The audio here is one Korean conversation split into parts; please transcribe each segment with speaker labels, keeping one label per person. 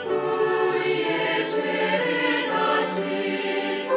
Speaker 1: 우리의 죄를 다시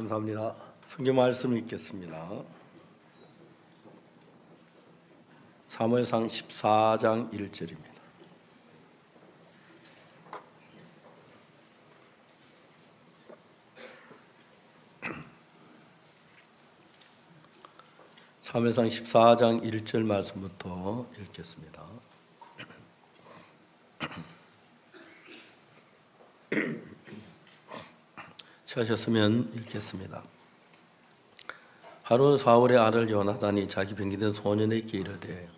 Speaker 1: 감사합니다. 성경 말씀을 읽겠습니다. 사무엘상 14장 1절입니다. 사무엘상 14장 1절 말씀부터 읽겠습니다. 찾으셨으면 읽겠습니다. 하루는 사울의 아들 요나단이 자기 병기된 소년에게 이르되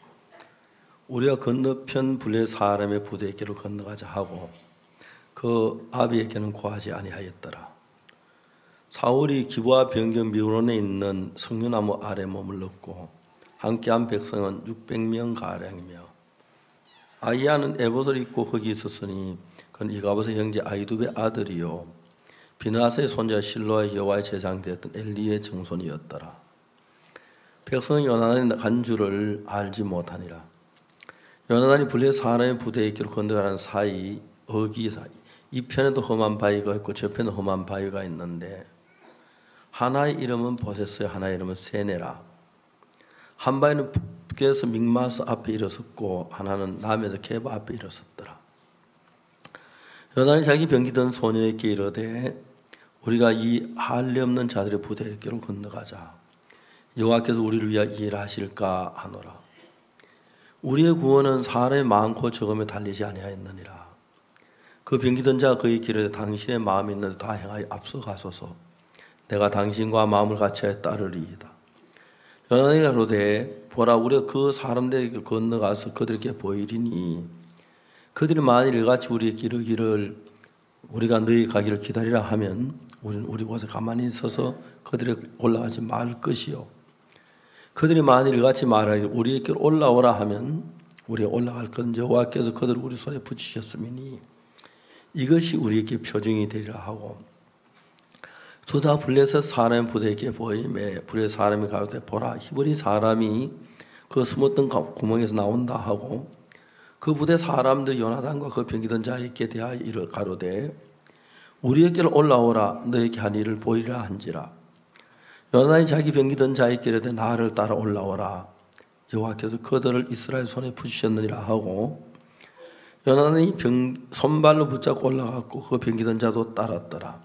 Speaker 1: 우리가 건너편 블레 사람의 부대에게로 건너가자 하고 그 아비에게는 고하지 아니하였더라. 사울이 기브아 변경 미론에 있는 석류나무 아래 머물렀고 함께한 백성은 600명 가량이며 아이야는 에봇을 입고 거기 있었으니 그는 이가봇의 형제 아이두베의 아들이요 비느하스의 손자 실로의 여호와의 제사장되었던 엘리의 정손이었더라. 백성은 요나단이 간 줄을 알지 못하니라. 요나단이 블레 사람의 부대에 있기로 건너가는 사이 어기 사이 이 편에도 험한 바위가 있고 저편에 험한 바위가 있는데 하나의 이름은 보세스요 하나의 이름은 세네라. 한 바위는 북에서 믹마스 앞에 일어섰고 하나는 남에서 게바 앞에 일어섰더라. 요나단이 자기 병기던 소년에게 이르되 우리가 이 할례 없는 자들의 부대에게로 건너가자. 여호와께서 우리를 위하여 일하실까 하노라. 우리의 구원은 사람의 많고 적음에 달리지 아니하였느니라. 그 병기던 자가 그의 길에 당신의 마음이 있는데 다 행하여 앞서가소서. 내가 당신과 마음을 같이하여 따르리이다. 요나단이 가로되 보라 우리가 그 사람들에게 건너가서 그들에게 보이리니 그들이 만일 이같이 우리의 길을 우리가 너희 가기를 기다리라 하면 우리는 우리 곳에 가만히 있어서 그들에게 올라가지 말 것이요 그들이 만일 이같이 말하기를 우리의 길 올라오라 하면 우리가 올라갈 건지 여호와께서 그들을 우리 손에 붙이셨으니 이것이 우리에게 표징이 되리라 하고 주다 블레셋 사람의 부대에게 보임에 블레셋 사람이 가로되 보라 히브리 사람이 그 숨었던 구멍에서 나온다 하고 그 부대 사람들 요나단과 그 병기던 자에게 대하여 이르 가로되 우리에게로 올라오라 너에게 한 일을 보이라 한지라. 요나단이 자기 병기던 자에게 이르되 나를 따라 올라오라 여호와께서 그들을 이스라엘 손에 붙이셨느니라 하고 요나단이 손발로 붙잡고 올라갔고 그 병기던 자도 따랐더라.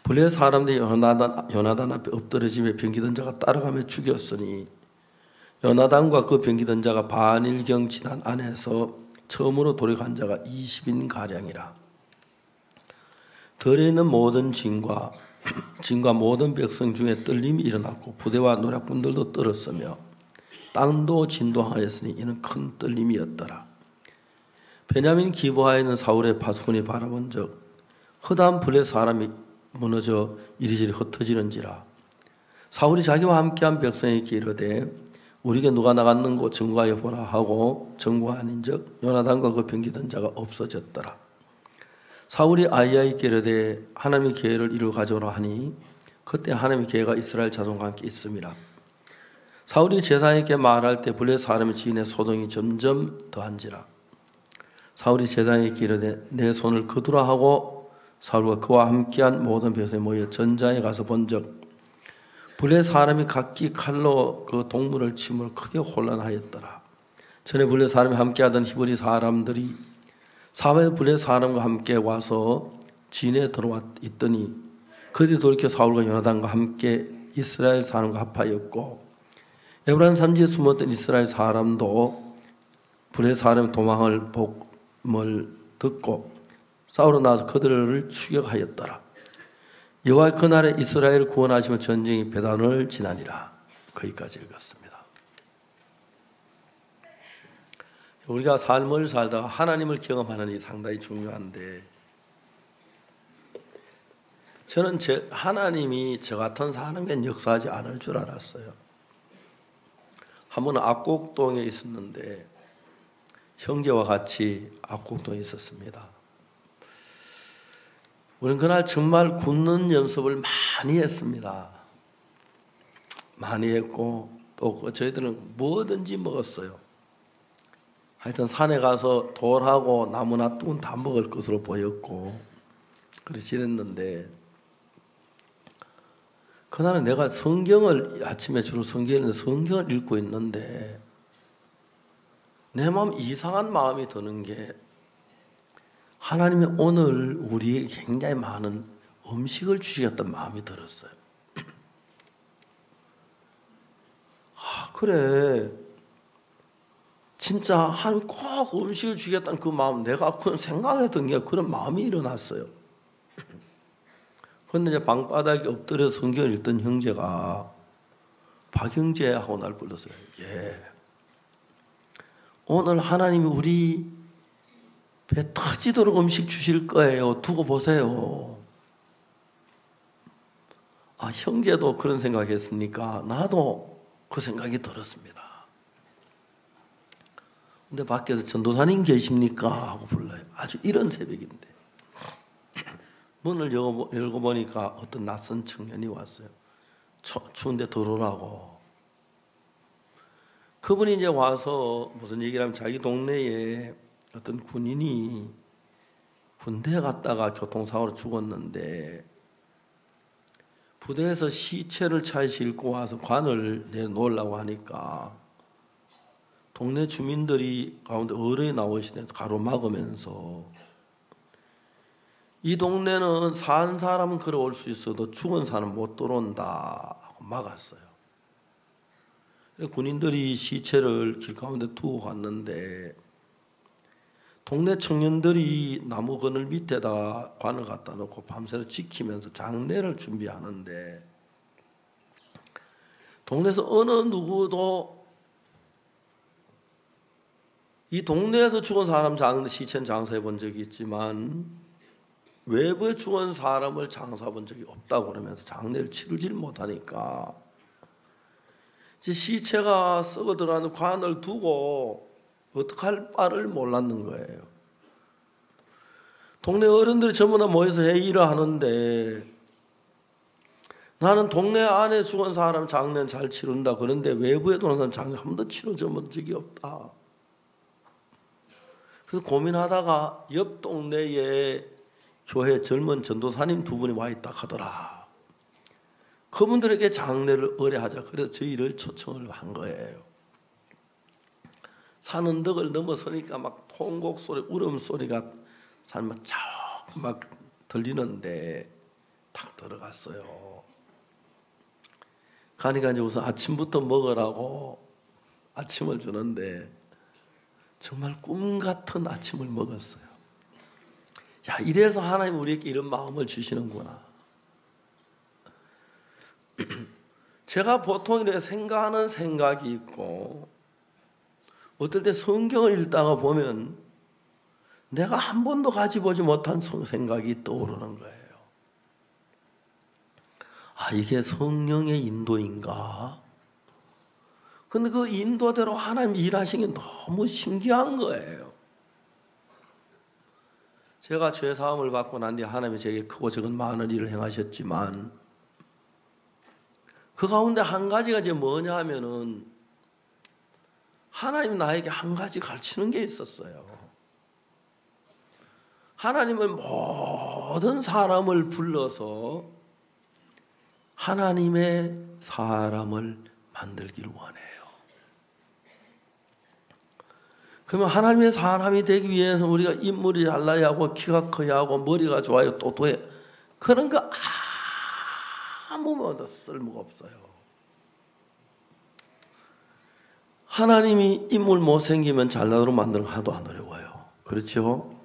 Speaker 1: 블레 사람들이 요나단 앞에 엎드러지며 병기던 자가 따라가며 죽였으니 요나단과 그 병기던 자가 반일경 지난 안에서 처음으로 돌이간 자가 20인 가량이라. 들에 있는 모든 진과 모든 백성 중에 떨림이 일어났고 부대와 노략군들도 떨었으며 땅도 진동하였으니 이는 큰 떨림이었더라. 베냐민 기브아에 있는 사울의 파수꾼이 바라본 적 허다한 블레 사람이 무너져 이리저리 흩어지는지라. 사울이 자기와 함께한 백성에게 이르되 우리에게 누가 나갔는고 증거하여 보라 하고 증거가 아닌즉 요나단과 그 병기던 자가 없어졌더라. 사울이 아이야에게 이르되 하나님의 계획을 이루어 가져오라 하니 그때 하나님의 계획가 이스라엘 자손과 함께 있음이라. 사울이 제사장에게 말할 때 블레 사람의 지인의 소동이 점점 더한지라. 사울이 제사장에게 이르되 내 손을 거두라 하고 사울과 그와 함께한 모든 백성이 모여 전장에 가서 본즉 블레 사람이 각기 칼로 그 동물을 치므로 크게 혼란하였더라. 전에 블레 사람이 함께하던 히브리 사람들이 사마리아 블레 사람과 함께 와서 진에 들어와 있더니 그들이 돌이켜 사울과 요나단과 함께 이스라엘 사람과 합하였고 에브라임 산지에 숨었던 이스라엘 사람도 블레 사람의 도망을 복음을 듣고 싸우러 나와서 그들을 추격하였더라. 여호와 그날에 이스라엘을 구원하시며 전쟁이 배단을 지나니라. 거기까지 읽었습니다. 우리가 삶을 살다가 하나님을 경험하는 이 상당히 중요한데 저는 하나님이 저 같은 사람에겐 역사하지 않을 줄 알았어요. 한 번은 압곡동에 있었는데 형제와 같이 압곡동에 있었습니다. 우리는 그날 정말 굽는 연습을 많이 했습니다. 많이 했고 또 저희들은 뭐든지 먹었어요. 하여튼 산에 가서 돌하고 나무 놔두고는 다 먹을 것으로 보였고 그렇게 지냈는데 그날은 내가 성경을 아침에 주로 성경을 읽고 있는데 내 마음 이상한 마음이 드는 게 하나님이 오늘 우리에게 굉장히 많은 음식을 주시겠다는 마음이 들었어요. 그래, 진짜 하나님 꼭 음식을 주겠다는 그 마음, 내가 그런 생각했던 게 그런 마음이 일어났어요. 그런데 이제 방바닥에 엎드려 성경을 읽던 형제가 박형제하고 날 불렀어요. 예, 오늘 하나님이 우리 배 터지도록 음식 주실 거예요. 두고 보세요. 아, 형제도 그런 생각했습니까? 나도 그 생각이 들었습니다. 근데 밖에서 전도사님 계십니까? 하고 불러요. 아주 이런 새벽인데. 문을 열고 보니까 어떤 낯선 청년이 왔어요. 추운데 들어오라고. 그분이 이제 와서 무슨 얘기를 하면 자기 동네에 어떤 군인이 군대에 갔다가 교통사고로 죽었는데 부대에서 시체를 차에 싣고 와서 관을 내놓으려고 하니까 동네 주민들이 가운데 어른이 나오시대 가로막으면서 이 동네는 산 사람은 걸어올 수 있어도 죽은 사람은 못 들어온다 하고 막았어요. 군인들이 시체를 길 가운데 두고 갔는데 동네 청년들이 나무 그늘 밑에다 관을 갖다 놓고 밤새도록 지키면서 장례를 준비하는데 동네에서 어느 누구도 이 동네에서 죽은 사람 시체는 장사해 본 적이 있지만 외부에 죽은 사람을 장사해 본 적이 없다고 그러면서 장례를 치르질 못하니까 시체가 썩어 들어가는 관을 두고 어떡할 바를 몰랐는 거예요. 동네 어른들이 전부 다 모여서 회의를 하는데 나는 동네 안에 죽은 사람 장례는 잘 치른다. 그런데 외부에 도는 사람 장례 한 번도 치러져 본 적이 없다. 그래서 고민하다가 옆 동네에 교회 젊은 전도사님 두 분이 와 있다 하더라. 그분들에게 장례를 의뢰하자. 그래서 저희를 초청을 한 거예요. 산 언덕을 넘어서니까 막 통곡 소리, 울음소리가 산막 막 들리는데 딱 들어갔어요. 가니까 이제 우선 아침부터 먹으라고 아침을 주는데 정말 꿈 같은 아침을 먹었어요. 야, 이래서 하나님 우리에게 이런 마음을 주시는구나. 제가 보통 이렇게 생각하는 생각이 있고 어떨 때 성경을 읽다가 보면 내가 한 번도 가지보지 못한 생각이 떠오르는 거예요. 아, 이게 성령의 인도인가? 근데 그 인도대로 하나님 일하시는 게 너무 신기한 거예요. 제가 죄사함을 받고 난 뒤에 하나님이 제게 크고 적은 많은 일을 행하셨지만 그 가운데 한 가지가 이제 뭐냐 하면은 하나님 나에게 한 가지 가르치는 게 있었어요. 하나님은 모든 사람을 불러서 하나님의 사람을 만들기를 원해요. 그러면 하나님의 사람이 되기 위해서 우리가 인물이 잘나야 하고 키가 커야 하고 머리가 좋아요 똑똑해 그런 거 아무것도 쓸모가 없어요. 하나님이 인물 못생기면 잘나도록 만드는 거 하나도 안 어려워요. 그렇죠?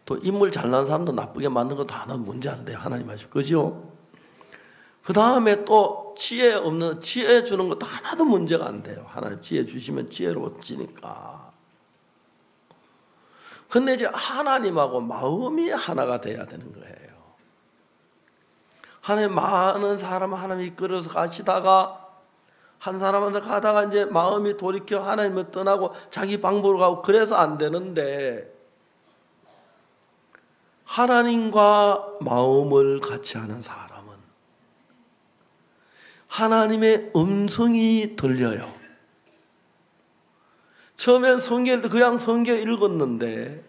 Speaker 1: 또 인물 잘난 사람도 나쁘게 만드는 것도 하나 문제 안 돼요. 하나님 하시고. 그죠? 그 다음에 또 지혜 없는, 지혜 주는 것도 하나도 문제가 안 돼요. 하나님 지혜 주시면 지혜로워지니까. 근데 이제 하나님하고 마음이 하나가 돼야 되는 거예요. 하나님 많은 사람을 하나님이 이끌어서 가시다가 한 사람한테 가다가 이제 마음이 돌이켜 하나님을 떠나고 자기 방법으로 가고 그래서 안 되는데 하나님과 마음을 같이 하는 사람은 하나님의 음성이 들려요. 처음엔 성경을 그냥 성경 읽었는데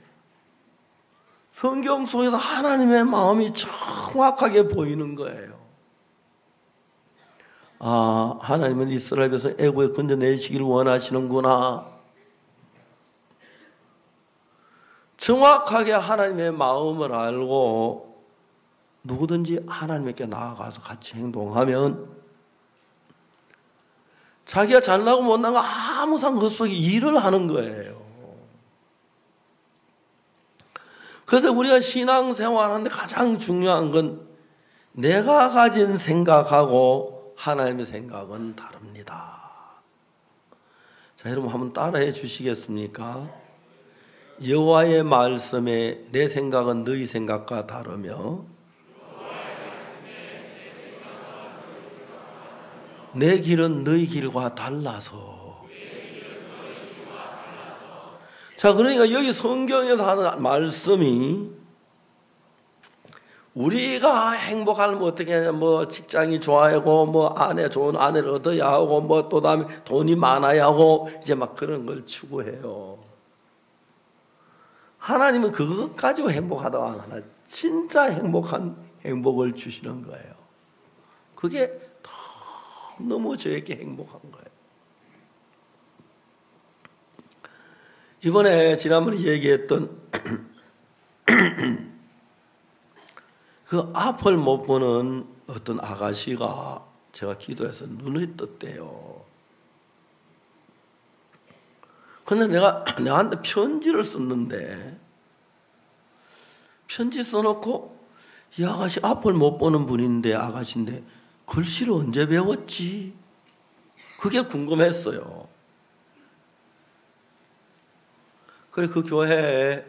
Speaker 1: 성경 속에서 하나님의 마음이 정확하게 보이는 거예요. 아, 하나님은 이스라엘 백성 애굽에 건져내시기를 원하시는구나. 정확하게 하나님의 마음을 알고 누구든지 하나님께 나아가서 같이 행동하면 자기가 잘나고 못나고 아무 상관없이 일을 하는 거예요. 그래서 우리가 신앙생활하는데 가장 중요한 건 내가 가진 생각하고 하나님의 생각은 다릅니다. 자, 여러분 한번 따라해 주시겠습니까? 여호와의 말씀에 내 생각은 너희 생각과 다르며 내 길은 너희 길과 달라서. 자, 그러니까 여기 성경에서 하는 말씀이 우리가 행복하면 어떻게 하냐, 뭐 직장이 좋아야고, 뭐 아내 좋은 아내를 얻어야 하고, 뭐 또 다음에 돈이 많아야 하고, 이제 막 그런 걸 추구해요. 하나님은 그것 가지고 행복하다고 안 하나. 진짜 행복한 행복을 주시는 거예요. 그게 너무 저에게 행복한 거예요. 이번에 지난번에 얘기했던 그 앞을 못 보는 어떤 아가씨가 제가 기도해서 눈을 떴대요. 근데 내가 내한테 편지를 썼는데, 편지 써놓고 이 아가씨 앞을 못 보는 분인데, 아가씨인데 글씨를 언제 배웠지? 그게 궁금했어요. 그래 그 교회에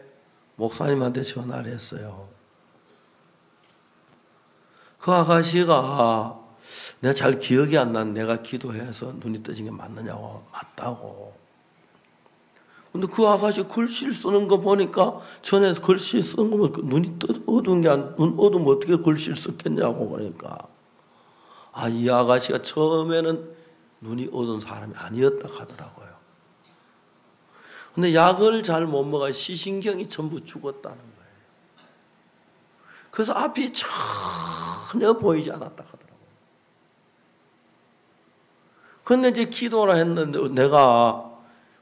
Speaker 1: 목사님한테 전화를 했어요. 그 아가씨가 내가 잘 기억이 안 나는데 내가 기도해서 눈이 떠진 게 맞느냐고. 맞다고. 근데 그 아가씨 글씨를 쓰는 거 보니까 전에 글씨 쓴 거면 눈이 어두운 게 눈 어두우면 어떻게 글씨를 썼겠냐고. 그러니까 아, 이 아가씨가 처음에는 눈이 어두운 사람이 아니었다 하더라고요. 근데 약을 잘 못 먹어 시신경이 전부 죽었다는 거예요. 그래서 앞이 전혀 보이지 않았다 하더라고요. 근데 이제 기도를 했는데 내가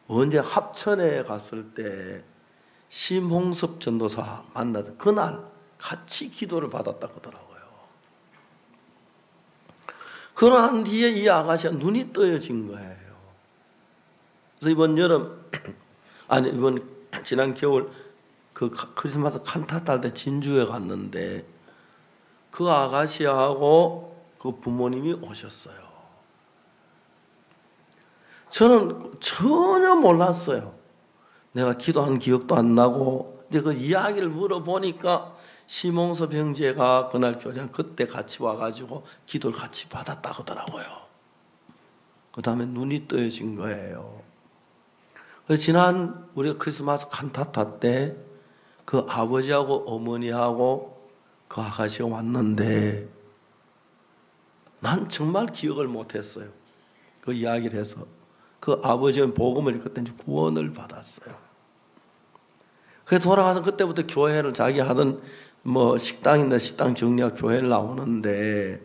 Speaker 1: 언제 합천에 갔을 때 심홍섭 전도사 만나서 그날 같이 기도를 받았다 하더라고요. 그러한 뒤에 이 아가씨가 눈이 떠여진 거예요. 그래서 이번 여름, 아니 이번 지난 겨울 그 크리스마스 칸타타 할 때 진주에 갔는데 그 아가씨하고 그 부모님이 오셨어요. 저는 전혀 몰랐어요. 내가 기도한 기억도 안 나고, 이제 그 이야기를 물어보니까 심홍섭 형제가 그날 교장 그때 같이 와가지고 기도를 같이 받았다 하더라고요. 그 다음에 눈이 떠여진 거예요. 그래서 지난 우리가 크리스마스 칸타타 때 그 아버지하고 어머니하고 그 아가씨가 왔는데 난 정말 기억을 못했어요. 그 이야기를 해서 그 아버지는 복음을 그때 이제 구원을 받았어요. 그래서 돌아가서 그때부터 교회를 자기 하던 뭐 식당인데 식당 정리하고 교회를 나오는데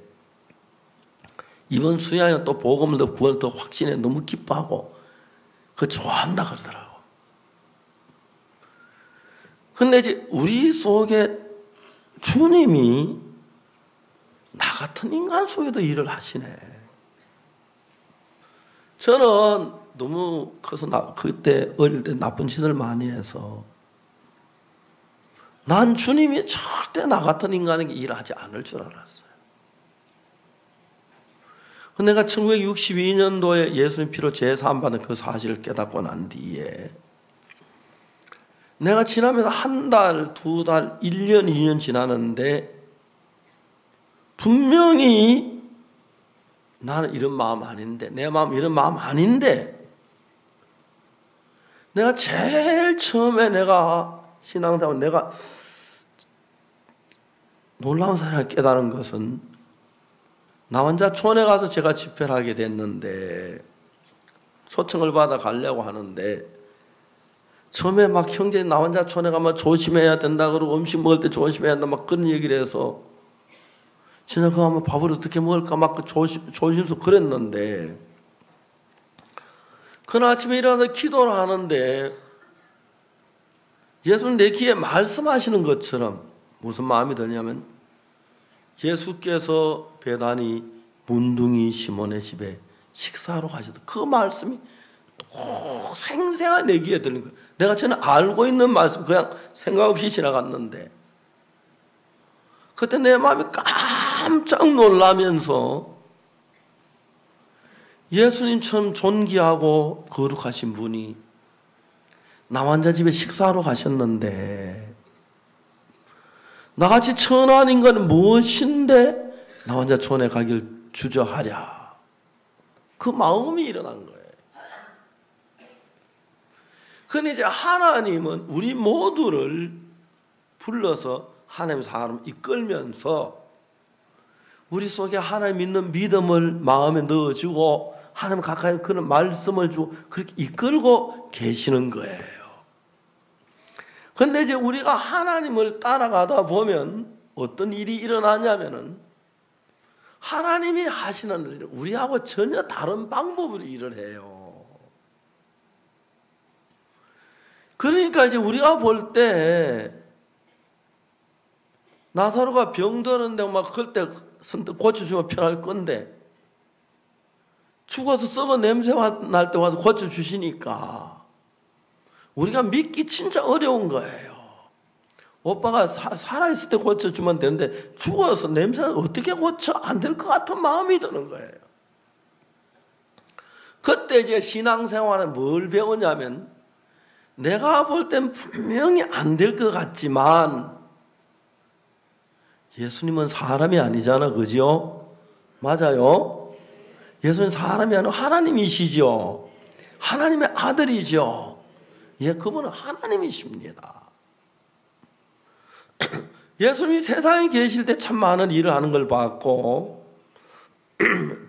Speaker 1: 이번 수양에 또 복음을 더 구원을 더 확신해 너무 기뻐하고 그 좋아한다 그러더라고. 근데 이제 우리 속에 주님이 나 같은 인간 속에도 일을 하시네. 저는 너무 커서 그때 어릴 때 나쁜 짓을 많이 해서 난 주님이 절대 나 같은 인간에게 일하지 않을 줄 알았어요. 내가 1962년도에 예수님 피로 제사함받은 그 사실을 깨닫고 난 뒤에 내가 지나면서 한 달, 두 달, 1년, 2년 지나는데 분명히 나는 이런 마음 아닌데, 내 마음 이런 마음 아닌데, 내가 제일 처음에 내가 신앙생활 내가 놀라운 사실을 깨달은 것은 나 혼자 촌에 가서 제가 집회를 하게 됐는데 초청을 받아 가려고 하는데 처음에 막 형제 나 혼자 촌에 가면 조심해야 된다 그러고 음식 먹을 때 조심해야 된다 막 그런 얘기를 해서 진짜 그거 하면 밥을 어떻게 먹을까 막 조심스럽게 그랬는데, 그날 아침에 일어나서 기도를 하는데 예수는 내 귀에 말씀하시는 것처럼 무슨 마음이 드냐면, 예수께서 배단이 문둥이 시몬의 집에 식사하러 가셔도 그 말씀이 또 생생하게 내 귀에 들린 거예요. 내가 전에 알고 있는 말씀 그냥 생각 없이 지나갔는데, 그때 내 마음이 깜짝 놀라면서 예수님처럼 존귀하고 거룩하신 분이 나 환자 집에 식사하러 가셨는데, 나같이 천한 인간은 무엇인데 나 환자 촌에 가길 주저하랴. 그 마음이 일어난 거예요. 그런데 이제 하나님은 우리 모두를 불러서 하나님 사람 이끌면서 우리 속에 하나님 믿는 믿음을 마음에 넣어주고 하나님 가까이 그런 말씀을 주고 그렇게 이끌고 계시는 거예요. 그런데 이제 우리가 하나님을 따라가다 보면 어떤 일이 일어나냐면은, 하나님이 하시는 일을 우리하고 전혀 다른 방법으로 일을 해요. 그러니까 이제 우리가 볼 때 나사로가 병드는데 막 그럴 때 선뜻 고쳐주면 편할 건데, 죽어서 썩어 냄새 날 때 와서 고쳐주시니까 우리가 믿기 진짜 어려운 거예요. 오빠가 살아있을 때 고쳐주면 되는데 죽어서 냄새는 어떻게 고쳐? 안 될 것 같은 마음이 드는 거예요. 그때 이제 신앙생활에 뭘 배우냐면, 내가 볼 땐 분명히 안 될 것 같지만 예수님은 사람이 아니잖아, 그죠? 맞아요? 예수님 사람이 아니고 하나님이시죠. 하나님의 아들이죠. 예, 그분은 하나님이십니다. 예수님이 세상에 계실 때 참 많은 일을 하는 걸 봤고,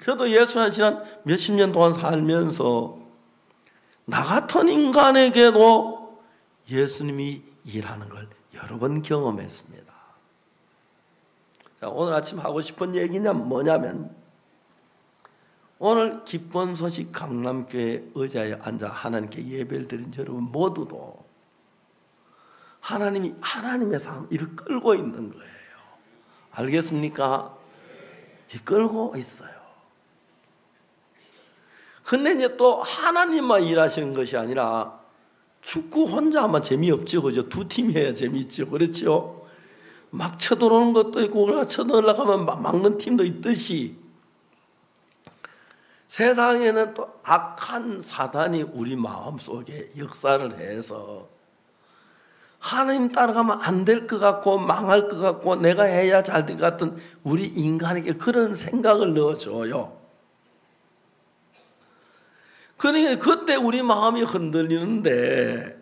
Speaker 1: 저도 예수님 지난 몇십 년 동안 살면서 나 같은 인간에게도 예수님이 일하는 걸 여러 번 경험했습니다. 자, 오늘 아침 하고 싶은 얘기는 뭐냐면, 오늘 기쁜 소식 강남교회 의자에 앉아 하나님께 예배를 드린 여러분 모두도 하나님이 하나님의 삶 이를 끌고 있는 거예요. 알겠습니까? 이끌고 있어요. 근데 이제 또 하나님만 일하시는 것이 아니라, 축구 혼자 하면 재미없죠, 그죠? 두 팀이 해야 재미있죠, 그렇죠? 막 쳐들어오는 것도 있고, 그러나 쳐들어오려고 하면 막는 팀도 있듯이, 세상에는 또 악한 사단이 우리 마음속에 역사를 해서 하나님 따라가면 안 될 것 같고 망할 것 같고 내가 해야 잘 될 것 같은 우리 인간에게 그런 생각을 넣어줘요. 그러니까 그때 우리 마음이 흔들리는데,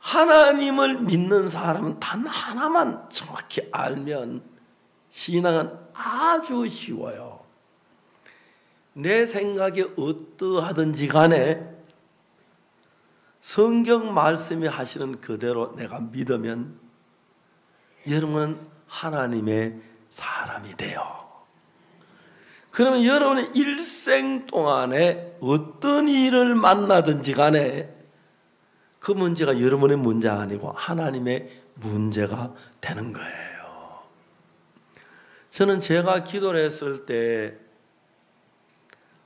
Speaker 1: 하나님을 믿는 사람은 단 하나만 정확히 알면 신앙은 아주 쉬워요. 내 생각이 어떠하든지 간에 성경 말씀이 하시는 그대로 내가 믿으면 여러분은 하나님의 사람이 돼요. 그러면 여러분의 일생 동안에 어떤 일을 만나든지 간에 그 문제가 여러분의 문제가 아니고 하나님의 문제가 되는 거예요. 저는 제가 기도를 했을 때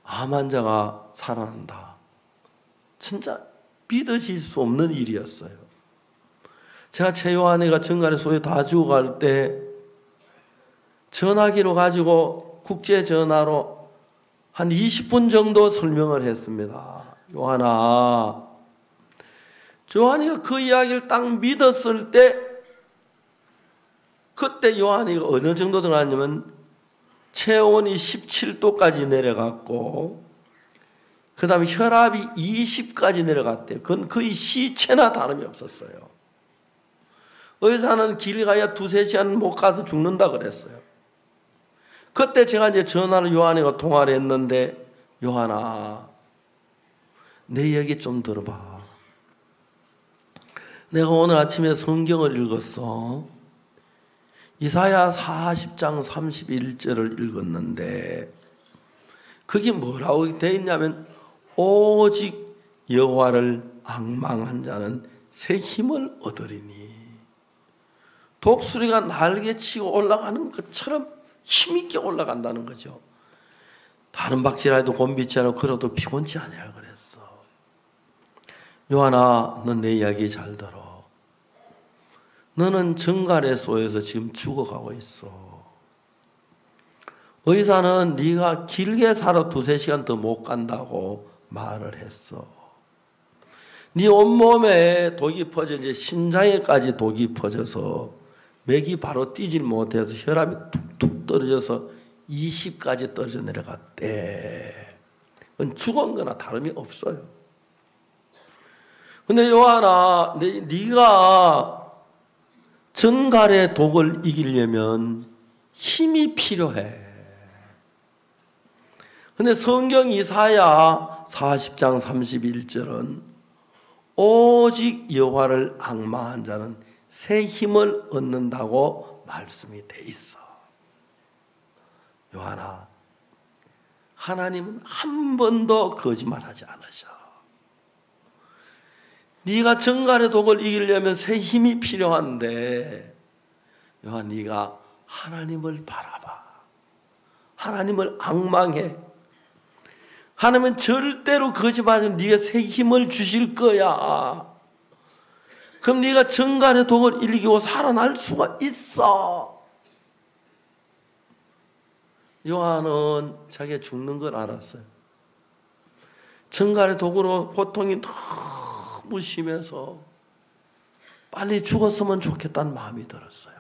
Speaker 1: 암 환자가 살아난다, 진짜 믿어질 수 없는 일이었어요. 제가 최요한이가 정갈의 소에 다 죽어갈 때 전화기로 가지고 국제 전화로 한 20분 정도 설명을 했습니다. 요한아, 요한이가 그 이야기를 딱 믿었을 때, 그때 요한이가 어느 정도 들어갔냐면 체온이 17도까지 내려갔고, 그 다음에 혈압이 20까지 내려갔대요. 그건 거의 시체나 다름이 없었어요. 의사는 길 가야 2-3시간 못 가서 죽는다 그랬어요. 그때 제가 이제 전화를 요한이가 통화를 했는데, 요한아, 내 얘기 좀 들어봐. 내가 오늘 아침에 성경을 읽었어. 이사야 40장 31절을 읽었는데 그게 뭐라고 되어 있냐면 오직 여호와를 앙망한 자는 새 힘을 얻으리니, 독수리가 날개치고 올라가는 것처럼 힘있게 올라간다는 거죠. 다른 박질해도 곤비치 않고 걸어도 피곤치 않냐 그랬어. 요한아, 넌 내 이야기 잘 들어. 너는 정갈의 소에서 지금 죽어가고 있어. 의사는 네가 길게 살아 2-3시간 더 못 간다고 말을 했어. 네 온몸에 독이 퍼져 이제 심장에까지 독이 퍼져서 맥이 바로 뛰질 못해서 혈압이 툭툭 떨어져서 20까지 떨어져 내려갔대. 그건 죽은 거나 다름이 없어요. 근데 요한아, 네가 정갈의 독을 이기려면 힘이 필요해. 근데 성경 이사야 40장 31절은 오직 여호와를 앙망한 자는 새 힘을 얻는다고 말씀이 돼 있어. 요한아, 하나님은 한 번도 거짓말하지 않으셔. 네가 정갈의 독을 이기려면 새 힘이 필요한데, 요한, 네가 하나님을 바라봐. 하나님을 앙망해. 하나님은 절대로 거짓말하지 않으면 네가 새 힘을 주실 거야. 그럼 네가 정갈의 독을 이기고 살아날 수가 있어. 요한은 자기가 죽는 걸 알았어요. 정갈의 독으로 고통이 너무 심해서 빨리 죽었으면 좋겠다는 마음이 들었어요.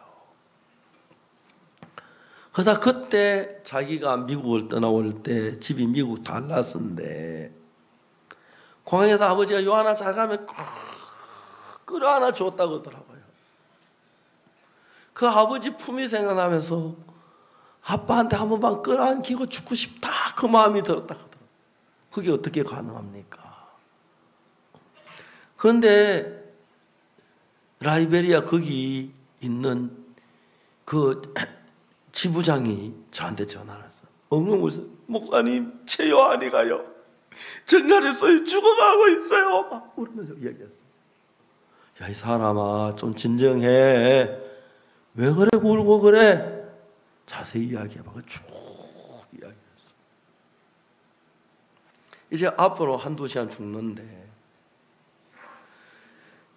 Speaker 1: 그러다 그때 자기가 미국을 떠나올 때 집이 미국 달라스인데 공항에서 아버지가 요한아 잘 가면 끌어안아 줬다고 하더라고요. 그 아버지 품이 생각나면서 아빠한테 한 번만 끌어안기고 죽고 싶다 그 마음이 들었다 하더라고요. 그게 어떻게 가능합니까? 그런데 라이베리아 거기 있는 그 지부장이 저한테 전화를 했어요. 엉엉 울면서 목사님 제 요한이가요 전날에서 죽어가고 있어요. 막 울면서 이야기했어요. 야, 이 사람아 좀 진정해. 왜 그래 울고 그래? 자세히 이야기해봐. 쭉 이야기했어. 이제 앞으로 1-2시간 죽는데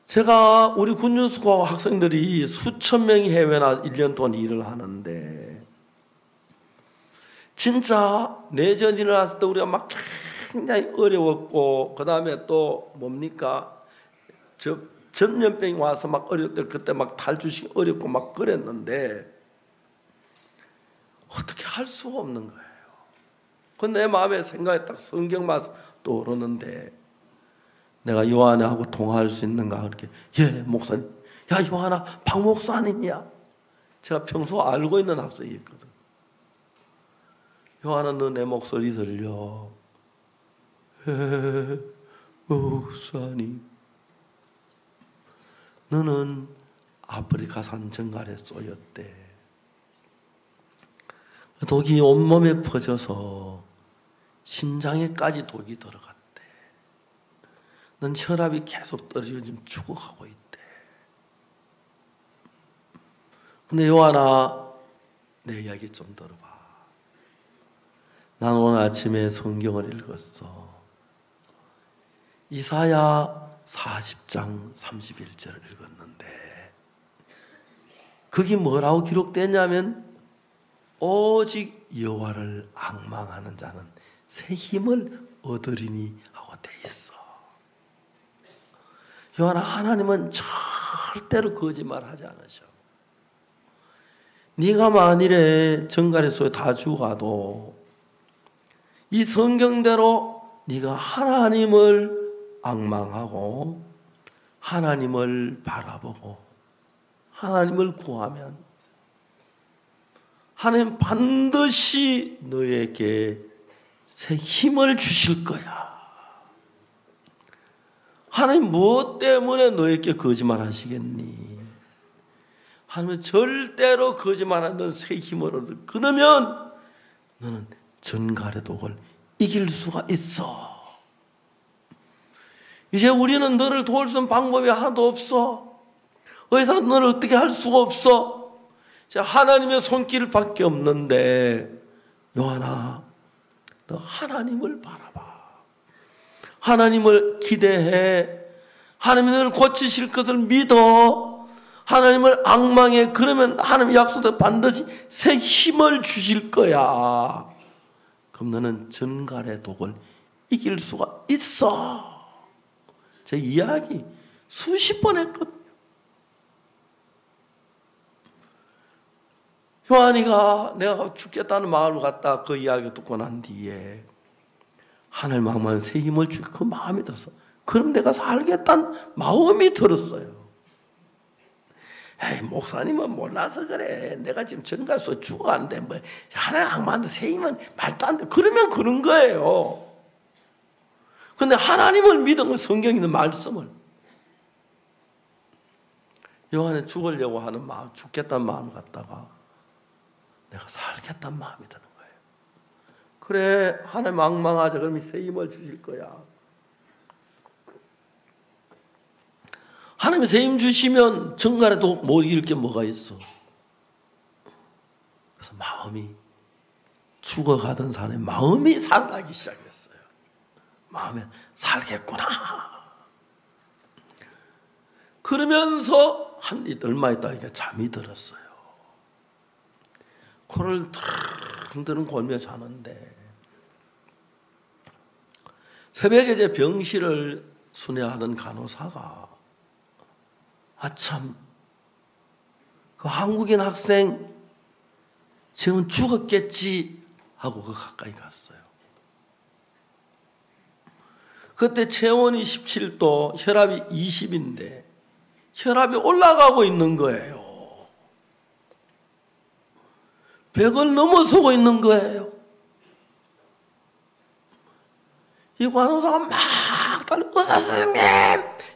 Speaker 1: 제가 우리 군인수고 학생들이 수천 명이 해외나 1년 동안 일을 하는데 진짜 내전 일어났을 때 우리가 막 굉장히 어려웠고 그 다음에 또 뭡니까 전염병이 와서 막 어려울 때 그때 막 탈주시기 어렵고 막 그랬는데 어떻게 할 수가 없는 거예요. 그 내 마음에 생각이 딱 성경 말씀 떠오르는데 내가 요한하고 통화할 수 있는가? 그렇게 예 목사님. 야 요한아 박 목사 아니냐? 제가 평소 알고 있는 학생이었거든. 요한아 너 내 목소리 들려? 예 목사님. 너는 아프리카산 정갈에 쏘였대. 독이 온몸에 퍼져서 심장에까지 독이 들어갔대. 넌 혈압이 계속 떨어지고 지금 죽어가고 있대. 근데 요한아 내 이야기 좀 들어봐. 난 오늘 아침에 성경을 읽었어. 이사야 40장 31절을 읽었는데 그게 뭐라고 기록됐냐면 오직 여호와를 앙망하는 자는 새 힘을 얻으리니 하고 돼 있어. 요한아 하나님은 절대로 거짓말하지 않으셔. 네가 만일에 정갈의 소에 다 죽어도 이 성경대로 네가 하나님을 앙망하고 하나님을 바라보고 하나님을 구하면 하나님 반드시 너에게 새 힘을 주실 거야. 하나님 무엇 때문에 너에게 거짓말 하시겠니? 하나님은 절대로 거짓말하는 넌 새 힘을 얻어. 그러면 너는 전갈의 독을 이길 수가 있어. 이제 우리는 너를 도울 수 있는 방법이 하나도 없어. 의사 너를 어떻게 할 수가 없어. 이제 하나님의 손길밖에 없는데, 요한아, 너 하나님을 바라봐. 하나님을 기대해. 하나님이 너를 고치실 것을 믿어. 하나님을 앙망해. 그러면 하나님의 약속대로 반드시 새 힘을 주실 거야. 그럼 너는 전갈의 독을 이길 수가 있어. 제 이야기 수십 번 했거든요. 요한이가 내가 죽겠다는 마음을 갖다 그 이야기 듣고 난 뒤에 하늘 망만 새 힘을 주고 그 마음이 들었어. 그럼 내가 살겠다는 마음이 들었어요. 에이, 목사님은 몰라서 그래. 내가 지금 전갈수 죽어가는데 뭐 하나님 악마한테 새 힘은 말도 안 돼. 그러면 그런 거예요. 근데 하나님을 믿은 건 성경에 있는 말씀을. 요한이 죽으려고 하는 마음, 죽겠다는 마음을 갖다가 내가 살겠다는 마음이 드는 거예요. 그래, 하나님 망망하자. 그러면 새 힘을 주실 거야. 하나님이 새 힘 주시면 전갈에도 못 이길 게 뭐가 있어. 그래서 마음이, 죽어가던 사람의 마음이 살아나기 시작했어요. 마음에 살겠구나. 그러면서 한 얼마 있다 이게 잠이 들었어요. 코를 덜덜 골며 자는데 새벽에 이제 병실을 순회하던 간호사가 아참 그 한국인 학생 지금 죽었겠지 하고 그 가까이 갔어요. 그때 체온이 17도, 혈압이 20인데 혈압이 올라가고 있는 거예요. 100을 넘어서고 있는 거예요. 이 간호사가 막 달려, 의사 선생님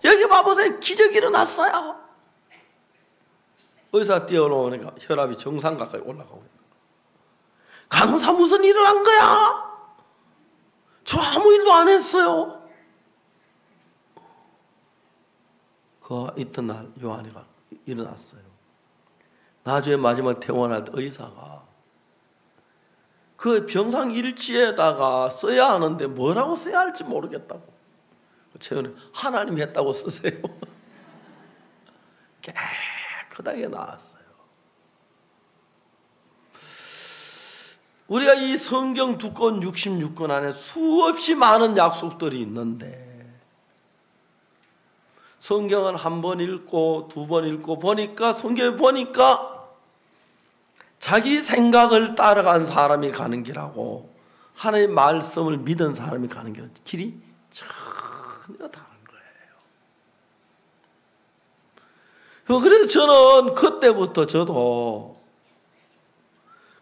Speaker 1: 여기 봐보세요. 기적이 일어났어요. 의사 뛰어오니까 혈압이 정상 가까이 올라가고 있는 거예요. 간호사 무슨 일을 한 거야? 저 아무 일도 안 했어요. 그 이튿날 요한이가 일어났어요. 나중에 마지막 퇴원할 때 의사가 그 병상 일지에다가 써야 하는데 뭐라고 써야 할지 모르겠다고. 최근에 하나님 했다고 쓰세요. 깨끗하게 나왔어요. 우리가 이 성경 두꺼운 66권 안에 수없이 많은 약속들이 있는데 성경을 한 번 읽고 두 번 읽고 보니까 성경에 보니까 자기 생각을 따라간 사람이 가는 길하고 하나님의 말씀을 믿은 사람이 가는 길이 전혀 다른 거예요. 그래서 저는 그때부터 저도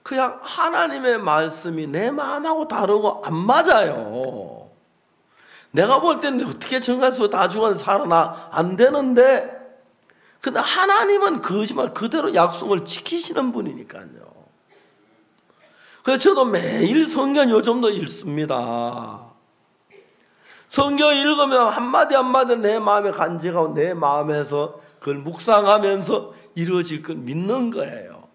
Speaker 1: 그냥 하나님의 말씀이 내 마음하고 다르고 안 맞아요. 내가 볼 때는 어떻게 전갈수 다 죽어서 살아나 안 되는데, 근데 하나님은 거짓말 그대로 약속을 지키시는 분이니까요. 그래서 저도 매일 성경 요즘도 읽습니다. 성경 읽으면 한마디 한마디 내 마음에 간직하고 내 마음에서 그걸 묵상하면서 이루어질 걸 믿는 거예요.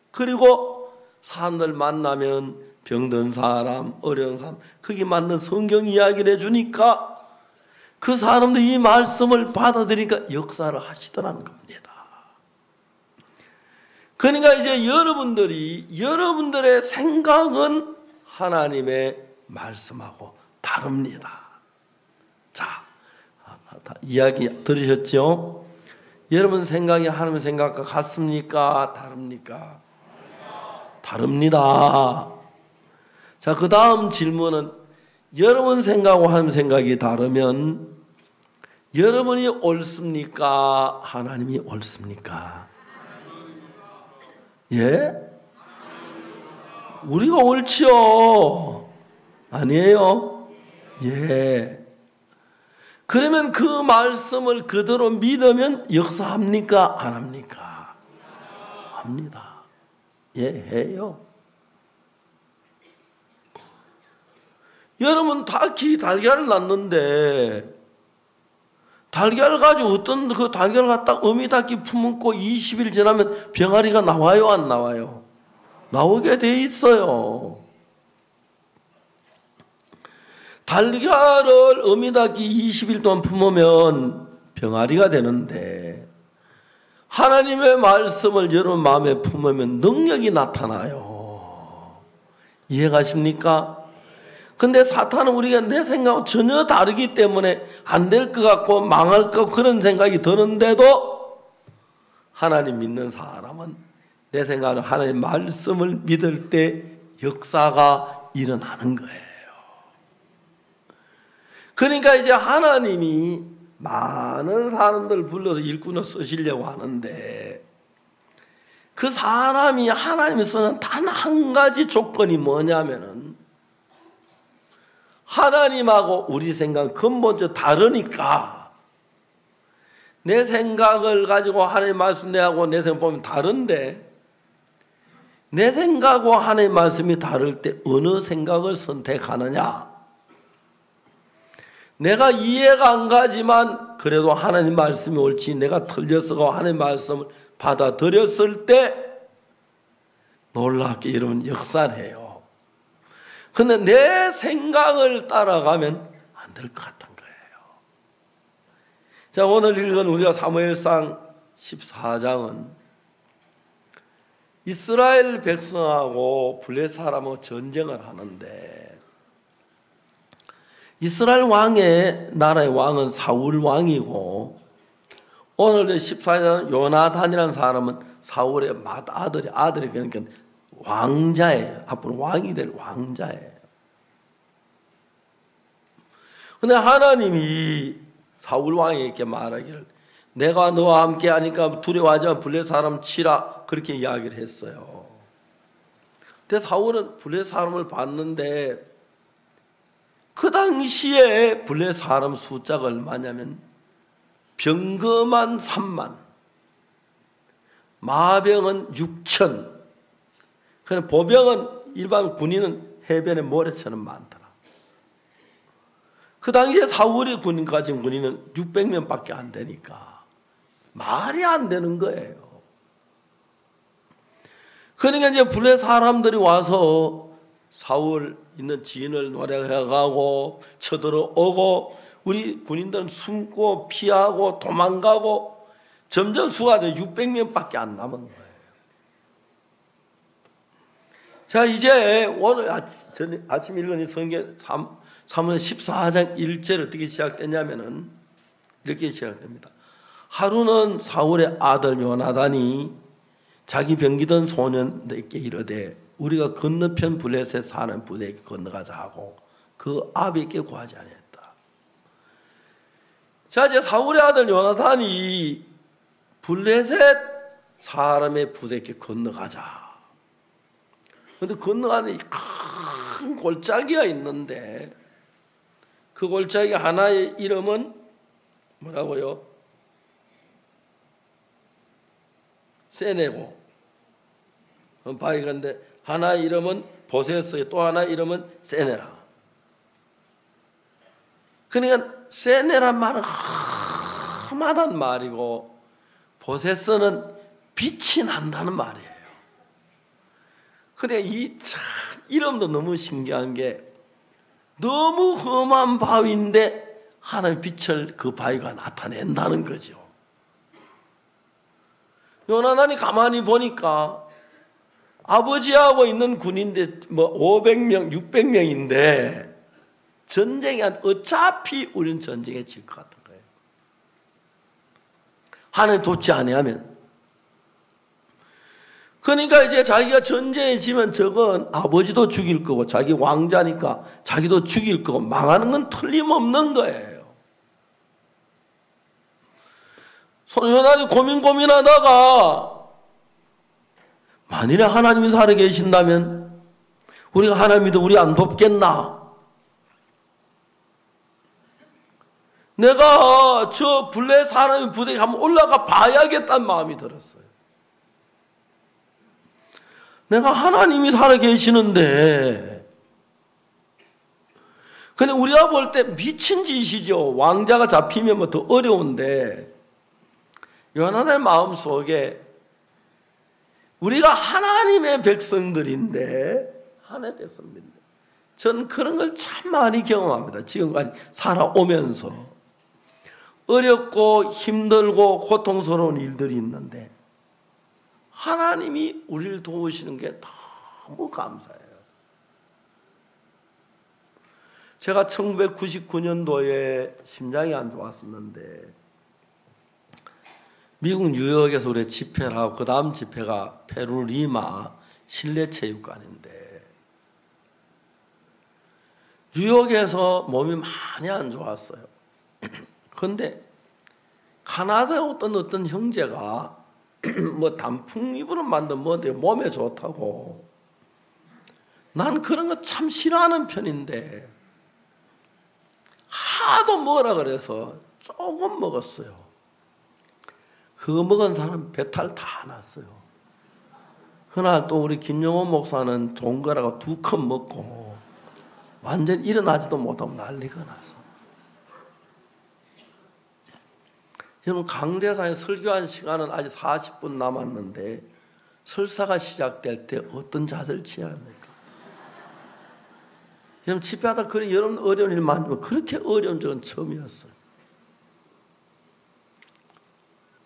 Speaker 1: 그리고 사람들 만나면 병든 사람, 어려운 사람, 거기 맞는 성경 이야기를 해주니까 그 사람들이 이 말씀을 받아들이니까 역사를 하시더라는 겁니다. 그러니까 이제 여러분들의 생각은 하나님의 말씀하고 다릅니다. 자, 이야기 들으셨죠? 여러분 생각이 하나님의 생각과 같습니까? 다릅니까? 다릅니다. 자, 그 다음 질문은 여러분 생각하고 하나님 생각이 다르면 여러분이 옳습니까? 하나님이 옳습니까? 예? 우리가 옳지요. 아니에요? 예. 그러면 그 말씀을 그대로 믿으면 역사합니까? 안 합니까? 합니다. 예, 해요. 여러분 닭이 달걀을 낳는데 달걀 가지고 어떤 그 달걀을 갖다 어미닭이 품고 20일 지나면 병아리가 나와요, 안 나와요? 나오게 돼 있어요. 달걀을 어미닭이 20일 동안 품으면 병아리가 되는데 하나님의 말씀을 여러분 마음에 품으면 능력이 나타나요. 이해가십니까? 근데 사탄은 우리가 내 생각하고 전혀 다르기 때문에 안 될 것 같고 망할 것 같고 그런 생각이 드는데도 하나님 믿는 사람은 내 생각으로 하나님의 말씀을 믿을 때 역사가 일어나는 거예요. 그러니까 이제 하나님이 많은 사람들을 불러서 일꾼을 쓰시려고 하는데 그 사람이 하나님이 쓰는 단 한 가지 조건이 뭐냐면은 하나님하고 우리 생각은 근본적으로 다르니까 내 생각을 가지고 하나님 말씀 내하고 내 생각 보면 다른데 내 생각과 하나님 말씀이 다를 때 어느 생각을 선택하느냐? 내가 이해가 안 가지만 그래도 하나님 말씀이 옳지 내가 틀렸어가 하나님 말씀을 받아들였을 때 놀랍게 여러분 역사를 해요. 근데 내 생각을 따라가면 안 될 것 같은 거예요. 자, 오늘 읽은 우리가 사무엘상 14장은 이스라엘 백성하고 블레셋 사람하고 전쟁을 하는데 이스라엘 왕의 나라의 왕은 사울 왕이고 오늘 14장 요나단이라는 사람은 사울의 아들이 그러니까 왕자예요. 앞으로 왕이 될 왕자예요. 근데 하나님이 사울 왕에게 말하기를 내가 너와 함께 하니까 두려워하지 마 블레셋 사람 치라 그렇게 이야기를 했어요. 근데 사울은 블레셋 사람을 봤는데 그 당시에 블레셋 사람 숫자가 얼마냐면 병거만 3만 마병은 6천 그냥 보병은 일반 군인은 해변에 모래처럼 많더라. 그 당시에 사울의 군인 가진 군인은 600명밖에 안 되니까 말이 안 되는 거예요. 그러니까 이제 블레셋 사람들이 와서 사울 있는 지인을 노래해가고 쳐들어오고 우리 군인들은 숨고 피하고 도망가고 점점 수가 600명밖에 안 남은 거예요. 자, 이제 오늘 아침 읽은 이 성경 사무엘 14장 1절 어떻게 시작되냐면은 이렇게 시작됩니다. 하루는 사울의 아들 요나단이 자기 병기던 소년에게 이르되 우리가 건너편 블레셋 사는 부대에게 건너가자 하고 그 아비에게 구하지 아니했다. 자, 이제 사울의 아들 요나단이 블레셋 사람의 부대에게 건너가자. 그런데 건너가는 큰 골짜기가 있는데 그 골짜기 하나의 이름은 뭐라고요? 세네고. 바위건데 하나의 이름은 보세스에 또 하나의 이름은 세네라. 그러니까 세네란 말은 험하단 말이고 보세스는 빛이 난다는 말이에요. 근데 이 참 이름도 너무 신기한 게 너무 험한 바위인데 하나님의 빛을 그 바위가 나타낸다는 거죠. 요나단이 가만히 보니까 아버지하고 있는 군인데 뭐 500명, 600명인데 전쟁에 어차피 우리는 전쟁에 질 것 같은 거예요. 하나님 돕지 아니하면. 그러니까 이제 자기가 전쟁에 지면 저건 아버지도 죽일 거고 자기 왕자니까 자기도 죽일 거고 망하는 건 틀림없는 거예요. 요나단이 고민하다가 만일에 하나님이 살아계신다면 우리가 하나님 믿어 우리 안 돕겠나? 내가 저 블레셋 사람의 부대에 한번 올라가 봐야겠다는 마음이 들었어요. 내가 하나님이 살아 계시는데. 근데 우리가 볼 때 미친 짓이죠. 왕자가 잡히면 뭐 더 어려운데, 요나단의 마음 속에 우리가 하나님의 백성들인데, 하나님의 백성들인데, 저는 그런 걸 참 많이 경험합니다. 지금까지 살아오면서. 어렵고 힘들고 고통스러운 일들이 있는데 하나님이 우리를 도우시는 게 너무 감사해요. 제가 1999년도에 심장이 안 좋았었는데 미국 뉴욕에서 우리 집회를 하고 그 다음 집회가 페루 리마 실내체육관인데 뉴욕에서 몸이 많이 안 좋았어요. 그런데 카나다의 어떤 형제가 뭐 단풍 잎으로 만든 뭐 몸에 좋다고, 난 그런 거 참 싫어하는 편인데 하도 먹으라 그래서 조금 먹었어요. 그거 먹은 사람 배탈 다 났어요. 그날 또 우리 김영원 목사는 좋은 거라고 2컵 먹고 완전 일어나지도 못하고 난리가 났어. 여러분, 강대상에 설교한 시간은 아직 40분 남았는데 설사가 시작될 때 어떤 자세를 취해야 합니까? 여러분, 집회하다 그런 여러분 어려운 일 많지만 그렇게 어려운 적은 처음이었어요.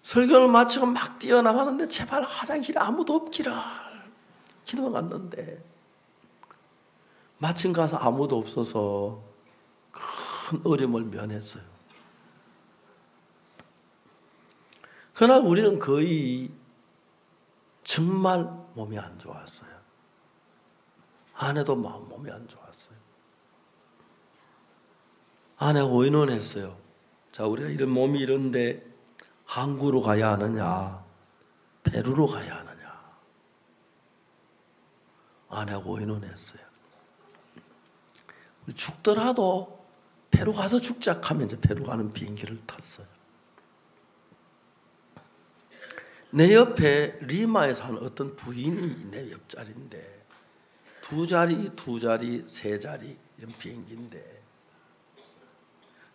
Speaker 1: 설교를 마치고 막 뛰어나가는데 제발 화장실에 아무도 없기를 기도만 갔는데 마침 가서 아무도 없어서 큰 어려움을 면했어요. 그러나 우리는 거의 정말 몸이 안 좋았어요. 아내도 몸이 안 좋았어요. 아내가 의논했어요. 자, 우리가 이런 몸이 이런데 한국으로 가야 하느냐, 페루로 가야 하느냐. 아내가 의논했어요. 죽더라도 페루 가서 죽자 하면 이제 페루 가는 비행기를 탔어요. 내 옆에 리마에 사는 어떤 부인이 내 옆자리인데 2자리, 2자리, 3자리 이런 비행기인데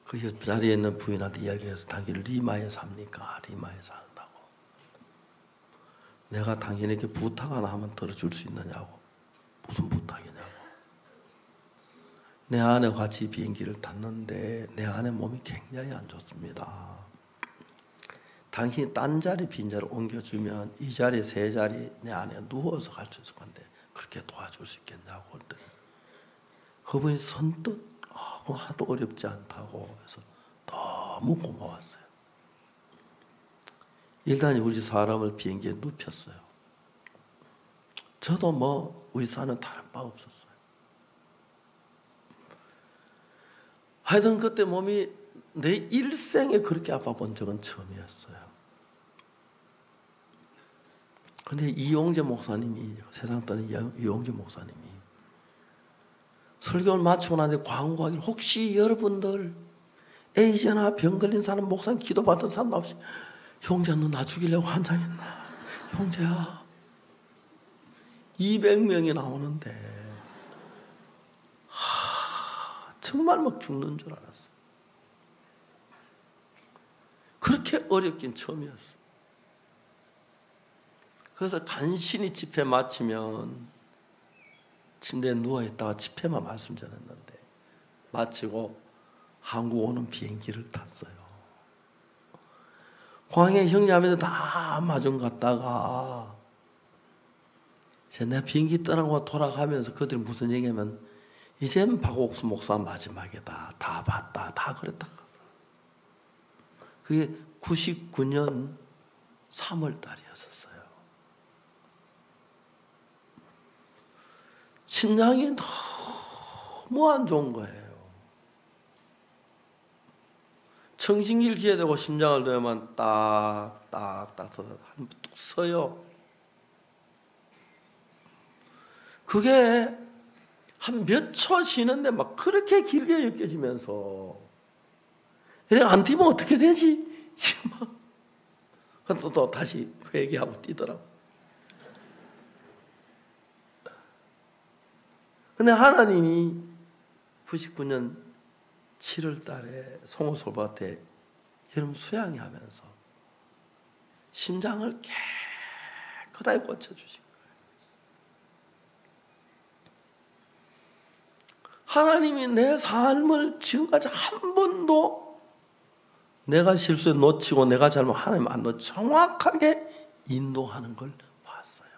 Speaker 1: 그 옆자리에 있는 부인한테 이야기해서 당신 리마에 삽니까? 리마에 산다고. 내가 당신에게 부탁 하나 하면 들어줄 수 있느냐고. 무슨 부탁이냐고. 내 아내 같이 비행기를 탔는데 내 아내 몸이 굉장히 안 좋습니다. 당신이 딴 자리 빈 자리를 옮겨주면 이 자리 3자리 내 아내가 누워서 갈 수 있을 건데 그렇게 도와줄 수 있겠냐고 했더니 그분이 선뜻 그거 하나도 어렵지 않다고 해서 너무 고마웠어요. 일단 우리 사람을 비행기에 눕혔어요. 저도 뭐 의사는 다른 바 없었어요. 하여튼 그때 몸이 내 일생에 그렇게 아파 본 적은 처음이었어요. 근데 이용재 목사님이, 세상 떠난 이용재 목사님이 설교를 마치고 나서 광고하기를 혹시 여러분들 에이즈나 병 걸린 사람 목사님 기도받은 사람 없이 형제야 너 나 죽이려고 환장했나? 형제야 200명이 나오는데 정말 막 죽는 줄 알았어요. 그렇게 어렵긴 처음이었어요. 그래서 간신히 집회 마치면 침대에 누워있다가 집회만 말씀 전했는데 마치고 한국 오는 비행기를 탔어요. 공항에 형제자매들 다 마중 갔다가 내가 비행기 떠나고 돌아가면서 그들이 무슨 얘기하면 이젠 박옥수 목사 마지막이다. 다 봤다. 다 그랬다. 그게 99년 3월 달이었어요. 심장이 너무 안 좋은 거예요. 청신기를 기해야 되고 심장을 넣으면 딱딱딱 뚝 서요. 그게 한 몇 초 쉬는데 막 그렇게 길게 느껴지면서 이래 안 뛰면 어떻게 되지? 또 다시 회개하고 뛰더라고. 근데 하나님이 99년 7월 달에 송호솔밭에 여름 수양이 하면서 심장을 깨끗하게 고쳐주신 거예요. 하나님이 내 삶을 지금까지 한 번도 내가 실수에 놓치고 내가 잘못 하나님 안 놓치고 정확하게 인도하는 걸 봤어요.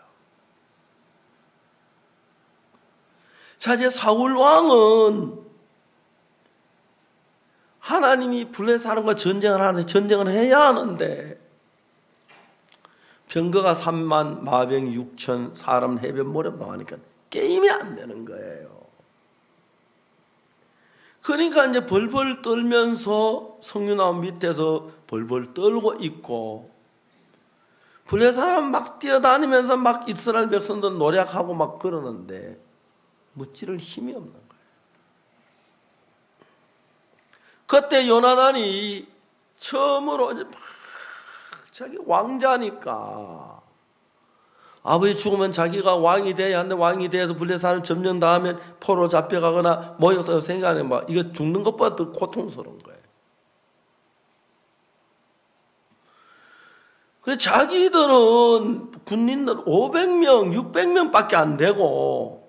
Speaker 1: 자, 이제 사울 왕은 하나님이 블레셋과 전쟁을 하는데 전쟁을 해야 하는데 병거가 3만 마병 6천 사람 해변 모래 나가니까 게임이 안 되는 거예요. 그러니까 이제 벌벌 떨면서 성류나무 밑에서 벌벌 떨고 있고 블레셋은 막 뛰어다니면서 막 이스라엘 백성들 노력하고 막 그러는데 묻지를 힘이 없는 거예요. 그때 요나단이 처음으로 이제 막 자기 왕자니까 아버지 죽으면 자기가 왕이 돼야 하는데 왕이 돼서 블레셋을 점령당하면 포로 잡혀가거나 모욕도 생각하면 막 이거 죽는 것보다 더 고통스러운 거예요. 그래서 자기들은 군인들 500명, 600명밖에 안 되고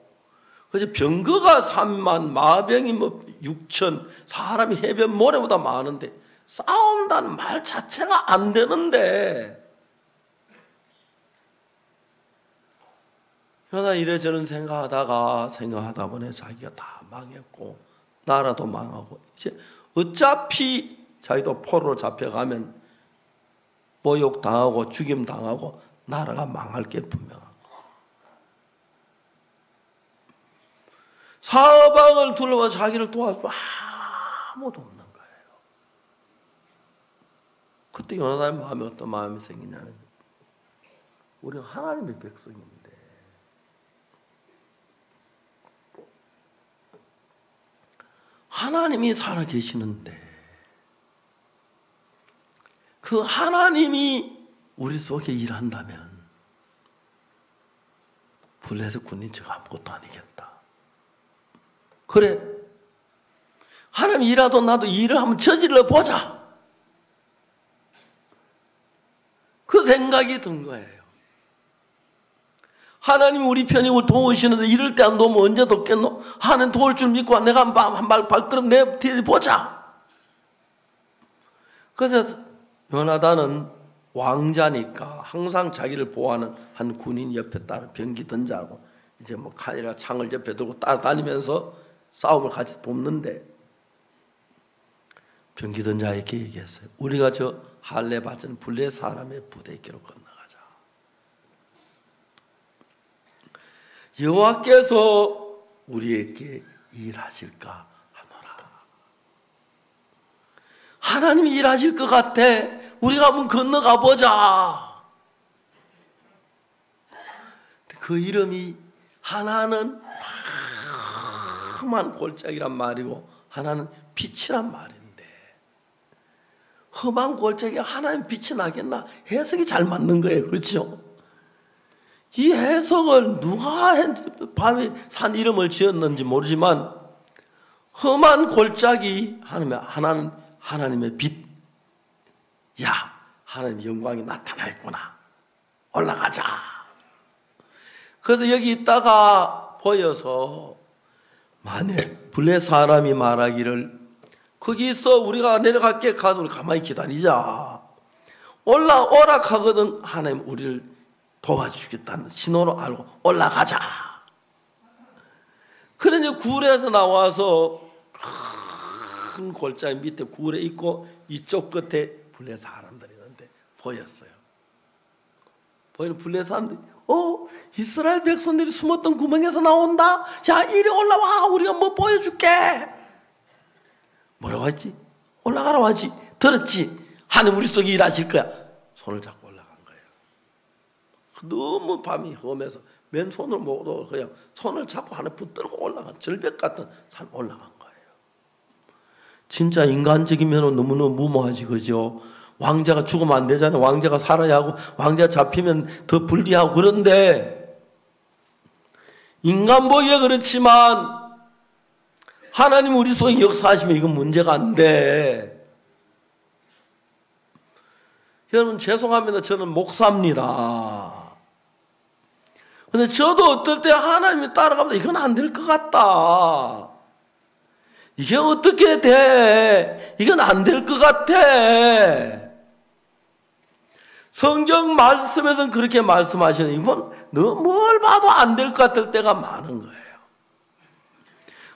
Speaker 1: 그래서 병거가 3만, 마병이 뭐 6천, 사람이 해변 모래보다 많은데 싸운다는 말 자체가 안 되는데 요나 이래저래 생각하다 보니 자기가 다 망했고 나라도 망하고 이제 어차피 자기도 포로로 잡혀가면 모욕당하고 죽임당하고 나라가 망할 게 분명한 거. 사방을 둘러봐서 자기를 도와줄 아무도 없는 거예요. 그때 요나단의 마음에 어떤 마음이 생기냐면 우리가 하나님의 백성입니다. 하나님이 살아계시는데 그 하나님이 우리 속에 일한다면 블레셋 군인처럼 아무것도 아니겠다. 그래, 하나님 일하도 나도 일을 한번 저질러 보자. 그 생각이 든 거예요. 하나님이 우리 편이 도우시는데 이럴 때 안 도우면 언제 돕겠노? 하나님 도울 줄 믿고 내가 한 발걸음 내디뎌보자. 그래서 요나단은 왕자니까 항상 자기를 보호하는 한 군인 옆에 따라 병기 던자고 이제 뭐 칼이나 창을 옆에 들고 따라다니면서 싸움을 같이 돕는데 병기 던자에게 얘기했어요. 우리가 저 할례 받은 블레 사람의 부대께로 건너가자. 여호와께서 우리에게 일하실까 하노라. 하나님이 일하실 것 같아. 우리가 한번 건너가 보자. 그 이름이 하나는 험한 골짜기란 말이고 하나는 빛이란 말인데 험한 골짜기에 하나님 빛이 나겠나? 해석이 잘 맞는 거예요. 그렇죠? 이 해석을 누가 밤에 산 이름을 지었는지 모르지만 험한 골짜기 하나는 하나님의 빛. 야, 하나님의 영광이 나타나있구나. 올라가자. 그래서 여기 있다가 보여서 만일 블레 사람이 말하기를 거기서 우리가 내려갈게 가도 가만히 기다리자. 올라오라 하거든 하나님 우리를 도와주시겠다는 신호로 알고 올라가자. 그러니 굴에서 나와서 큰 골짜기 밑에 굴에 있고 이쪽 끝에 블레 사람들이 있는데 보였어요. 보이는 블레 사람들이 이스라엘 백성들이 숨었던 구멍에서 나온다. 야, 이리 올라와. 우리가 뭐 보여줄게. 뭐라고 했지? 올라가라고 하지. 들었지? 하나님 우리 속에 일하실 거야. 손을 잡고 올라간 거예요. 너무 밤이 험해서 맨손을 못도 그냥 손을 잡고 하나 붙들고 올라간 절벽 같은 산 올라간 거예요. 진짜 인간적이면 너무너무 무모하지, 그죠? 왕자가 죽으면 안 되잖아요. 왕자가 살아야 하고 왕자가 잡히면 더 불리하고. 그런데 인간 보기에 그렇지만 하나님 우리 속에 역사하시면 이건 문제가 안 돼. 여러분 죄송합니다. 저는 목사입니다. 근데 저도 어떨 때 하나님이 따라가면 이건 안 될 것 같다. 이게 어떻게 돼? 이건 안 될 것 같아. 성경 말씀에서는 그렇게 말씀하시는 이건 너 뭘 봐도 안 될 것 같을 때가 많은 거예요.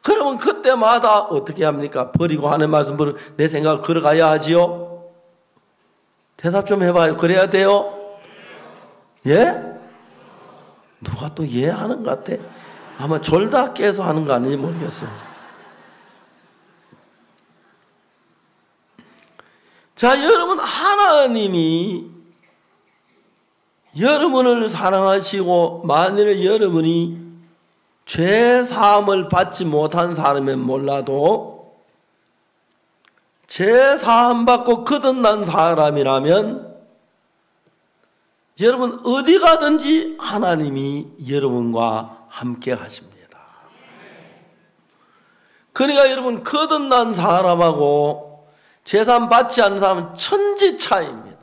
Speaker 1: 그러면 그때마다 어떻게 합니까? 버리고 하는 말씀으로 내 생각을 걸어가야 하지요? 대답 좀 해봐요. 그래야 돼요? 예? 누가 또 예 하는 것 같아? 아마 졸다 깨서 하는 거 아닌지 모르겠어요. 자, 여러분, 하나님이 여러분을 사랑하시고 만일 여러분이 죄 사함을 받지 못한 사람은 몰라도 죄 사함 받고 거듭난 사람이라면 여러분 어디 가든지 하나님이 여러분과 함께 하십니다. 그러니까 여러분 거듭난 사람하고 죄 사함 받지 않는 사람은 천지 차이입니다.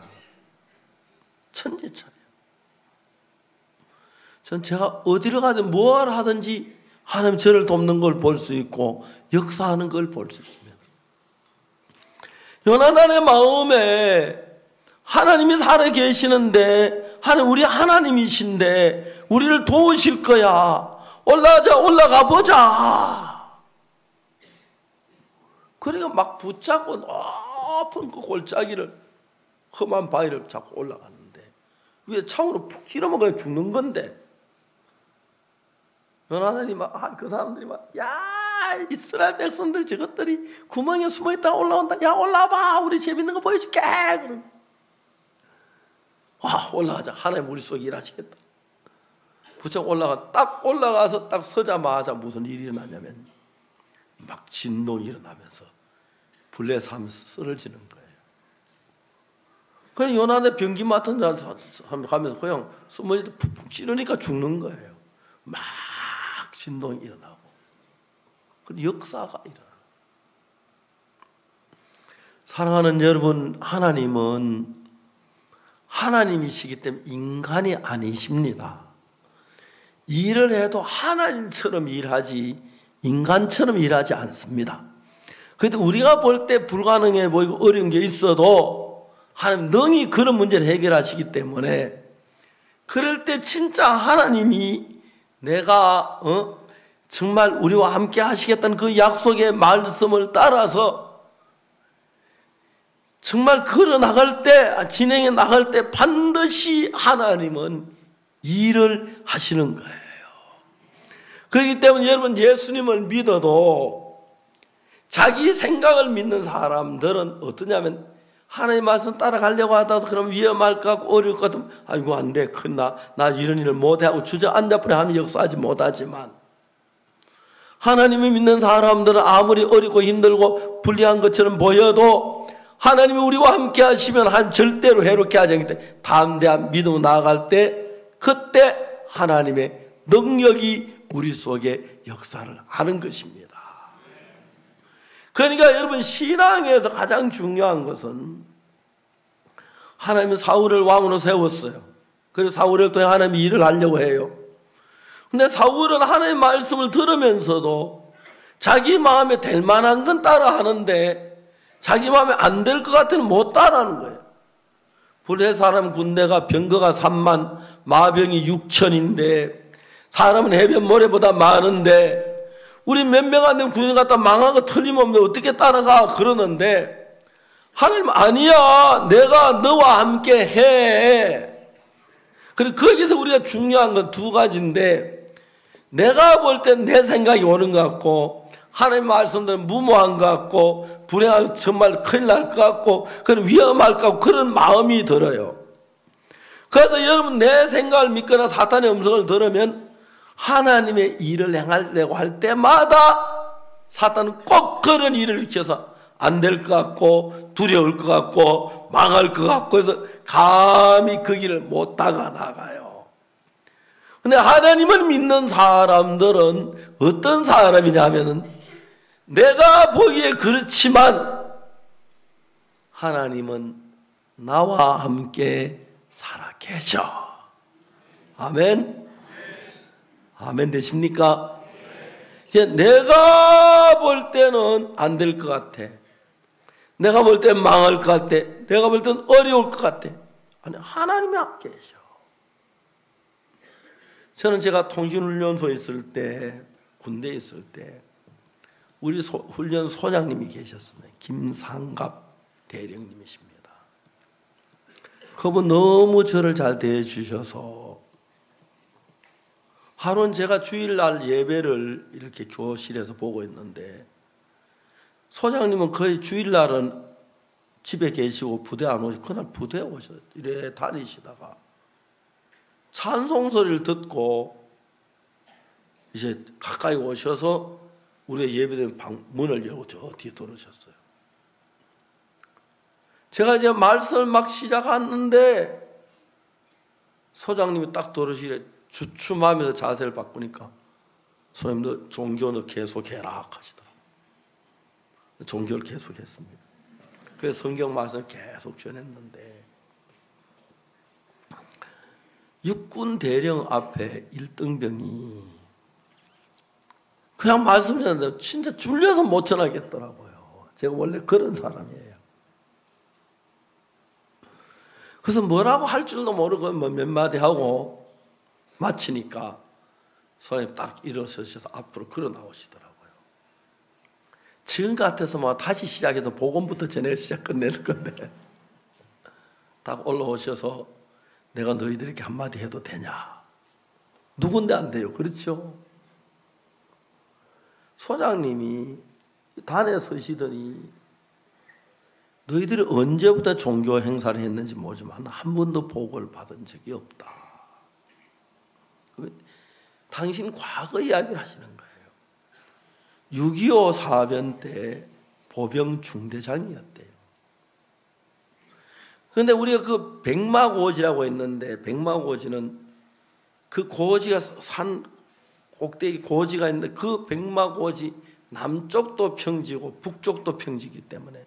Speaker 1: 천지 차이. 전 제가 어디를 가든 뭘 하든지 하나님 저를 돕는 걸 볼 수 있고 역사하는 걸 볼 수 있습니다. 요나단의 마음에 하나님이 살아 계시는데 하나님 우리 하나님이신데 우리를 도우실 거야. 올라가 보자. 그러니까 막 붙잡고 높은 그 골짜기를 험한 바위를 잡고 올라갔는데 위에 창으로 푹 찌르면 죽는 건데 요나단이 막 그 사람들이 막 야 이스라엘 백성들 저것들이 구멍에 숨어있다가 올라온다. 야 올라와봐 우리 재밌는 거 보여줄게. 그럼 와 올라가자. 하나님 우리 속에 일하시겠다. 부쩍 딱 올라가서 딱 서자마자 무슨 일이 일어나냐면 막 진동이 일어나면서 불에서 하면서 쓰러지는 거예요. 그냥 요나단의 병기 맡은 사람 가면서 그냥 숨어있다 푹푹 찌르니까 죽는 거예요. 막 진동이 일어나고 역사가 일어나. 사랑하는 여러분, 하나님은 하나님이시기 때문에 인간이 아니십니다. 일을 해도 하나님처럼 일하지 인간처럼 일하지 않습니다. 그런데 우리가 볼 때 불가능해 보이고 어려운 게 있어도 하나님 능히 그런 문제를 해결하시기 때문에 그럴 때 진짜 하나님이 내가 정말 우리와 함께 하시겠다는 그 약속의 말씀을 따라서 정말 걸어나갈 때 진행해 나갈 때 반드시 하나님은 일을 하시는 거예요. 그렇기 때문에 여러분 예수님을 믿어도 자기 생각을 믿는 사람들은 어떠냐면 하나님 말씀 따라가려고 하다도 그럼 위험할 것 같고 어려울 것 같으면 아이고 안 돼 큰나 나 이런 일을 못해 하고 주저앉아버려 하면 역사하지 못하지만 하나님을 믿는 사람들은 아무리 어렵고 힘들고 불리한 것처럼 보여도 하나님이 우리와 함께 하시면 한 절대로 해롭게 하지 않기 때문에 담대한 믿음으로 나아갈 때 그때 하나님의 능력이 우리 속에 역사를 하는 것입니다. 그러니까 여러분 신앙에서 가장 중요한 것은 하나님은 사울을 왕으로 세웠어요. 그래서 사울을 통해 하나님이 일을 하려고 해요. 근데 사울은 하나님의 말씀을 들으면서도 자기 마음에 될 만한 건 따라 하는데 자기 마음에 안 될 것 같으면 못 따라하는 거예요. 불의 사람 군대가 병거가 3만 마병이 6천인데 사람은 해변 모래보다 많은데 우리 몇 명 안 되면 군인 갔다 망한 거 틀림없는데 어떻게 따라가 그러는데 하나님 아니야 내가 너와 함께 해. 그리고 거기서 우리가 중요한 건 두 가지인데 내가 볼 땐 내 생각이 오는 것 같고 하나님 말씀대로 무모한 것 같고 불행하고 정말 큰일 날 것 같고 그런 위험할 것 같고 그런 마음이 들어요. 그래서 여러분 내 생각을 믿거나 사탄의 음성을 들으면 하나님의 일을 행하려고 할 때마다 사탄은 꼭 그런 일을 일으켜서 안 될 것 같고 두려울 것 같고 망할 것 같고 해서 감히 그 길을 못 다가 나가요. 근데 하나님을 믿는 사람들은 어떤 사람이냐 하면은 내가 보기에 그렇지만 하나님은 나와 함께 살아계셔. 아멘. 아멘 되십니까? 내가 볼 때는 안 될 것 같아. 내가 볼 땐 망할 것 같아. 내가 볼 땐 어려울 것 같아. 아니, 하나님이 함께 계셔. 저는 제가 통신훈련소에 있을 때, 군대에 있을 때 우리 훈련 소장님이 계셨습니다. 김상갑 대령님이십니다. 그분 너무 저를 잘 대해주셔서 하루는 제가 주일날 예배를 이렇게 교실에서 보고 있는데 소장님은 거의 주일날은 집에 계시고 부대 안 오시고 그날 부대에 오셔서 이래 다니시다가 찬송 소리를 듣고 이제 가까이 오셔서 우리의 예배드린 문을 열고 저 뒤에 들어오셨어요. 제가 이제 말씀을 막 시작하는데 소장님이 딱 들어오시래 주춤하면서 자세를 바꾸니까 소장님 너 종교 너 계속해라 하시더라고요. 종교를 계속했습니다. 그래서 성경 말씀을 계속 전했는데 육군 대령 앞에 일등병이 그냥 말씀 전했는데 진짜 줄려서 못 전하겠더라고요. 제가 원래 그런 사람이에요. 그래서 뭐라고 할 줄도 모르고 몇 마디 하고 마치니까 선생님 딱 일어서셔서 앞으로 걸어 나오시더라고요. 지금 같아서 뭐 다시 시작해도 복음부터 전해 끝낼 건데 딱 올라오셔서 내가 너희들에게 한마디 해도 되냐? 누군데 안 돼요. 그렇죠? 소장님이 단에 서시더니 너희들이 언제부터 종교 행사를 했는지 모르지만 한 번도 보고를 받은 적이 없다. 당신 과거 이야기를 하시는 거예요. 6.25 사변 때 보병 중대장이었대요. 그런데 우리가 그 백마고지라고 했는데 백마고지는 그 고지가 산 꼭대기 고지가 있는데 그 백마고지 남쪽도 평지고 북쪽도 평지이기 때문에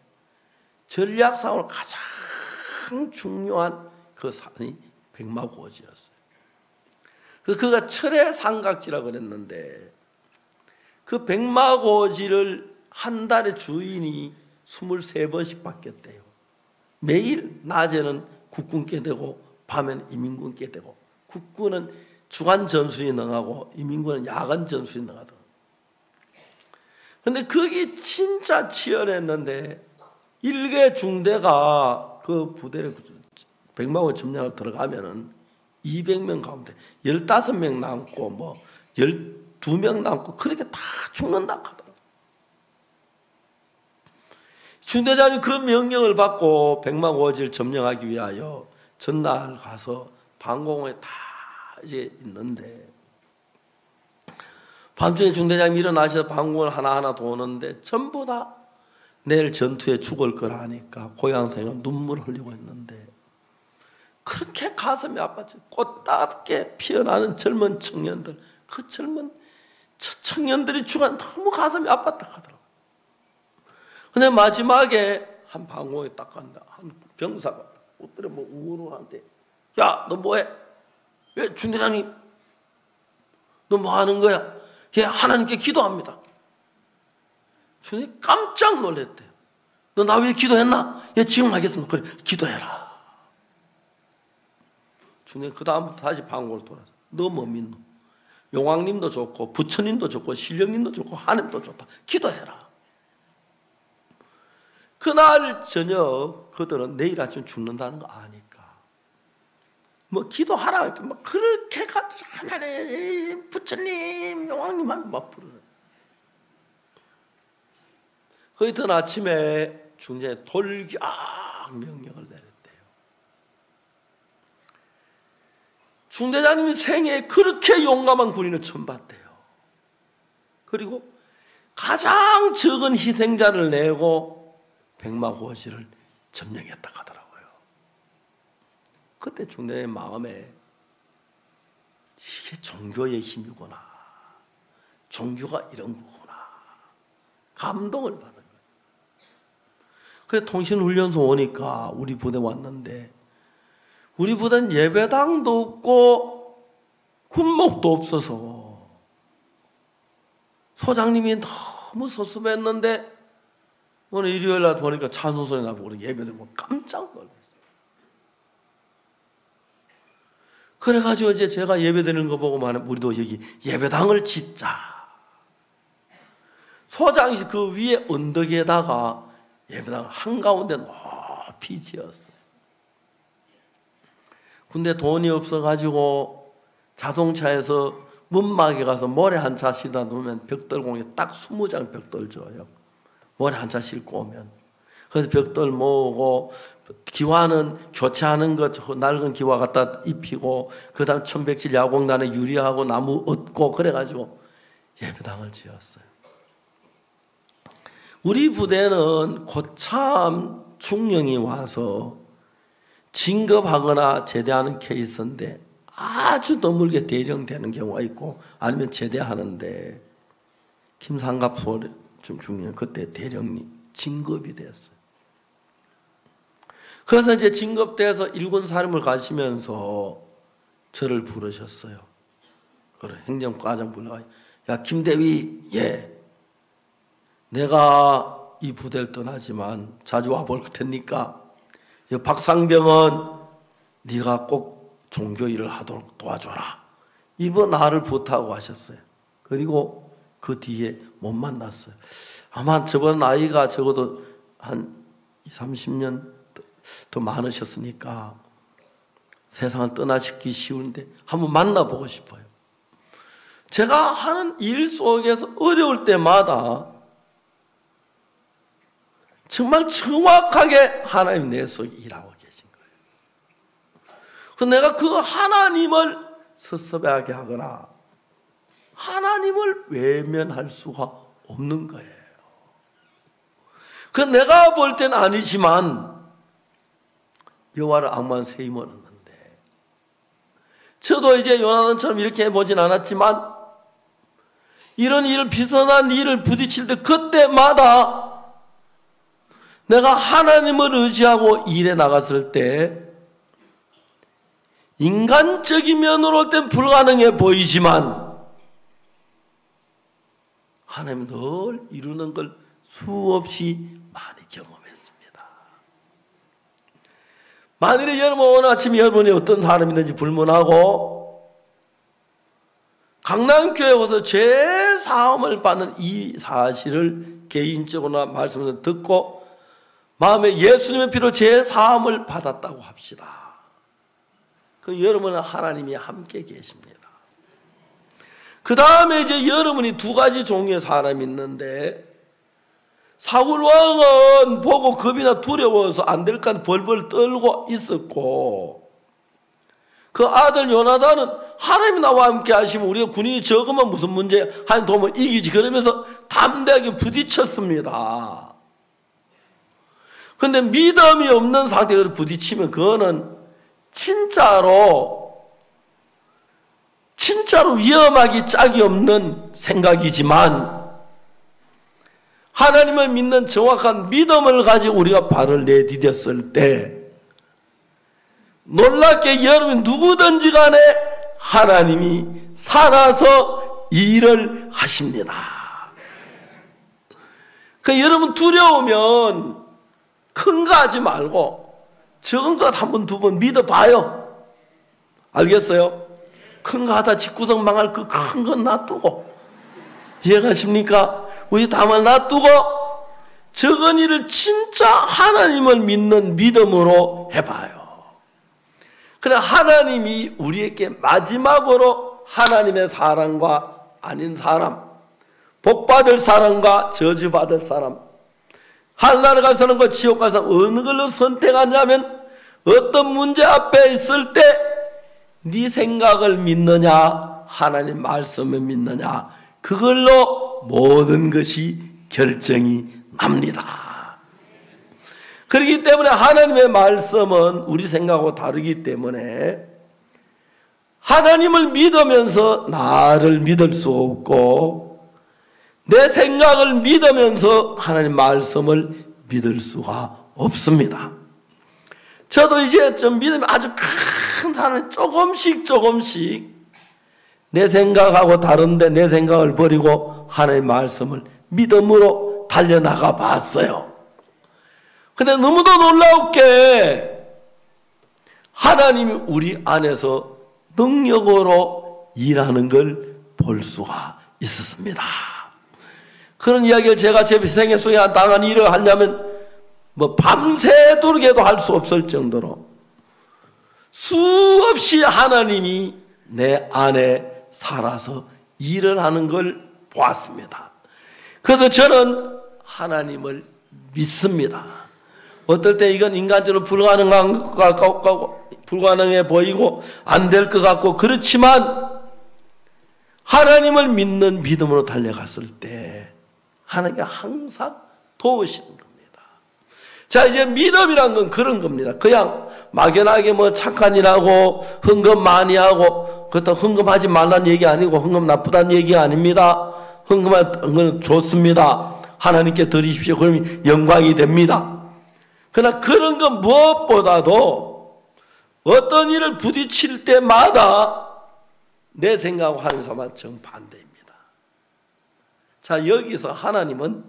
Speaker 1: 전략상으로 가장 중요한 그 산이 백마고지였어요. 그래서 그가 철의 삼각지라고 그랬는데 그 백마고지를 한 달에 주인이 23번씩 바뀌었대요. 매일 낮에는 국군께 되고 밤에는 이민군께 되고 국군은 주간 전술이 능하고 이민군은 야간 전술이 능하더라고요. 그런데 거기 진짜 치열했는데 일개 중대가 그 부대를 백마고 점령을 들어가면은 200명 가운데 15명 남고 뭐 12명 남고 그렇게 다 죽는다 하더라고요. 중대장이 그 명령을 받고 백마고지를 점령하기 위하여 전날 가서 방공호에 다 이제 있는데 밤중에 중대장이 일어나셔서 방공을 하나하나 도는데 전부 다 내일 전투에 죽을 거라 하니까 고향생은 눈물을 흘리고 있는데 그렇게 가슴이 아팠죠. 꽃답게 피어나는 젊은 청년들, 그 젊은 청년들이 죽어 너무 가슴이 아팠다 하더라고요. 근데 마지막에 한 방공에 딱 간다. 한 병사가 옷들에 뭐 우울한데, 야, 너 뭐해? 왜 중대장님? 너 뭐 하는 거야? 예, 하나님께 기도합니다. 주님 깜짝 놀랐대요. 너 나 왜 기도했나? 예, 지금 하겠습니다. 그래, 기도해라. 주님 그 다음부터 다시 방공을 돌아서 너 뭐 믿노? 용왕님도 좋고 부처님도 좋고 신령님도 좋고 하나님도 좋다. 기도해라. 그날 저녁 그들은 내일 아침 죽는다는 거 아니까 뭐 기도하라 막 그렇게 가지고 하나님 부처님 용왕님 하면 막 부르는. 그 이튿 아침에 중대장이 돌격 명령을 내렸대요. 중대장님이 생애에 그렇게 용감한 군인을 처음 봤대요. 그리고 가장 적은 희생자를 내고 백마고지를 점령했다 하더라고요. 그때 중대장의 마음에 이게 종교의 힘이구나. 종교가 이런 거구나. 감동을 받은 거예요. 그래서 통신훈련소 오니까 우리 부대 왔는데 우리 부대는 예배당도 없고 군목도 없어서 소장님이 너무 섭섭했는데 오늘 일요일 날 보니까 찬송소리 나고 우리 예배드리고 깜짝 놀랐어요. 그래가지고 이제 제가 예배드리는 거 보고 말하면 우리도 여기 예배당을 짓자. 소장이 그 위에 언덕에다가 예배당 한가운데 높이 지었어요. 근데 돈이 없어가지고 자동차에서 문막에 가서 모래 한 차 싣다 놓으면 벽돌 공에 딱 20장 벽돌 줘요. 모래 한 차 싣고 오면. 그래서 벽돌 모으고 기와는 교체하는 것 낡은 기와 갖다 입히고 그다음 천백질 야공단에 유리하고 나무 얻고 그래가지고 예배당을 지었어요. 우리 부대는 고참 중령이 와서 진급하거나 제대하는 케이스인데 아주 드물게 대령되는 경우가 있고 아니면 제대하는데 김상갑 중령 그때 대령님 진급이 됐어요. 그래서 이제 진급돼서 일군 사령을 가시면서 저를 부르셨어요. 그래 행정과장 불러가 야 김대위 예 내가 이 부대를 떠나지만 자주 와볼 테니까 박상병은 네가 꼭 종교 일을 하도록 도와줘라. 이번 나를 부탁하고 하셨어요. 그리고 그 뒤에 못 만났어요. 아마 저번 나이가 적어도 한 20, 30년 더 많으셨으니까 세상을 떠나시기 쉬운데 한번 만나보고 싶어요. 제가 하는 일 속에서 어려울 때마다 정말 정확하게 하나님 내 속에 일하고 계신 거예요. 그래서 내가 그 하나님을 섭섭해하게 하거나 하나님을 외면할 수가 없는 거예요. 그 내가 볼 때는 아니지만 여호와를 악무한 새 힘을 얻는데 저도 이제 요나단처럼 이렇게 해보진 않았지만 이런 일을 비슷한 일을 부딪힐 때 그때마다 내가 하나님을 의지하고 일에 나갔을 때 인간적인 면으로 볼 땐 불가능해 보이지만 하나님은 늘 이루는 걸 수없이 많이 경험했습니다. 만일에 여러분 오늘 아침에 여러분이 어떤 사람이든지 불문하고 강남교회 와서 죄사함을 받는 이 사실을 개인적으로나 말씀을 듣고 마음에 예수님의 피로 죄사함을 받았다고 합시다. 그 여러분은 하나님이 함께 계십니다. 그 다음에 이제 여러분이 두 가지 종류의 사람이 있는데 사울왕은 보고 겁이나 두려워서 안 될까 벌벌 떨고 있었고 그 아들 요나단은 하나님이 나와 함께 하시면 우리가 군인이 적으면 무슨 문제야 하나님 도움을 이기지 그러면서 담대하게 부딪혔습니다. 그런데 믿음이 없는 상태로 부딪히면 그거는 진짜로 위험하기 짝이 없는 생각이지만 하나님을 믿는 정확한 믿음을 가지고 우리가 발을 내디뎠을 때 놀랍게 여러분 누구든지 간에 하나님이 살아서 일을 하십니다. 그 여러분 두려우면 큰 거 하지 말고 적은 것 한 번, 두 번 믿어봐요. 알겠어요? 큰 거 하다 집구석 망할 그 큰 건 놔두고 이해가십니까? 우리 다만 놔두고 적은 일을 진짜 하나님을 믿는 믿음으로 해봐요. 그래 하나님이 우리에게 마지막으로 하나님의 사람과 아닌 사람, 복받을 사람과 저주받을 사람, 하늘나라 갈 사람과 지옥 갈 사람 어느 걸로 선택하냐면 어떤 문제 앞에 있을 때 네 생각을 믿느냐 하나님 말씀을 믿느냐 그걸로 모든 것이 결정이 납니다. 그렇기 때문에 하나님의 말씀은 우리 생각하고 다르기 때문에 하나님을 믿으면서 나를 믿을 수 없고 내 생각을 믿으면서 하나님 말씀을 믿을 수가 없습니다. 저도 이제 좀 믿으면 아주 큰 산을 조금씩 내 생각하고 다른데 내 생각을 버리고 하나님의 말씀을 믿음으로 달려나가 봤어요. 근데 너무도 놀라웠게 하나님이 우리 안에서 능력으로 일하는 걸 볼 수가 있었습니다. 그런 이야기를 제가 제 생애 속에 당한 일을 하려면 밤새도록에도 할 수 없을 정도로 수없이 하나님이 내 안에 살아서 일을 하는 걸 보았습니다. 그래서 저는 하나님을 믿습니다. 어떨 때 이건 인간적으로 불가능해 보이고 안 될 것 같고 그렇지만 하나님을 믿는 믿음으로 달려갔을 때 하나님이 항상 도우시는 겁니다. 자, 이제 믿음이란 건 그런 겁니다. 그냥 막연하게 착한 일하고 헌금 많이 하고, 그것도 헌금하지 말라는 얘기 아니고 헌금 나쁘다는 얘기가 아닙니다. 헌금하는 건 좋습니다. 하나님께 드리십시오. 그러면 영광이 됩니다. 그러나 그런 건 무엇보다도 어떤 일을 부딪힐 때마다 내 생각하고 하나님 생각은 정반대입니다. 자, 여기서 하나님은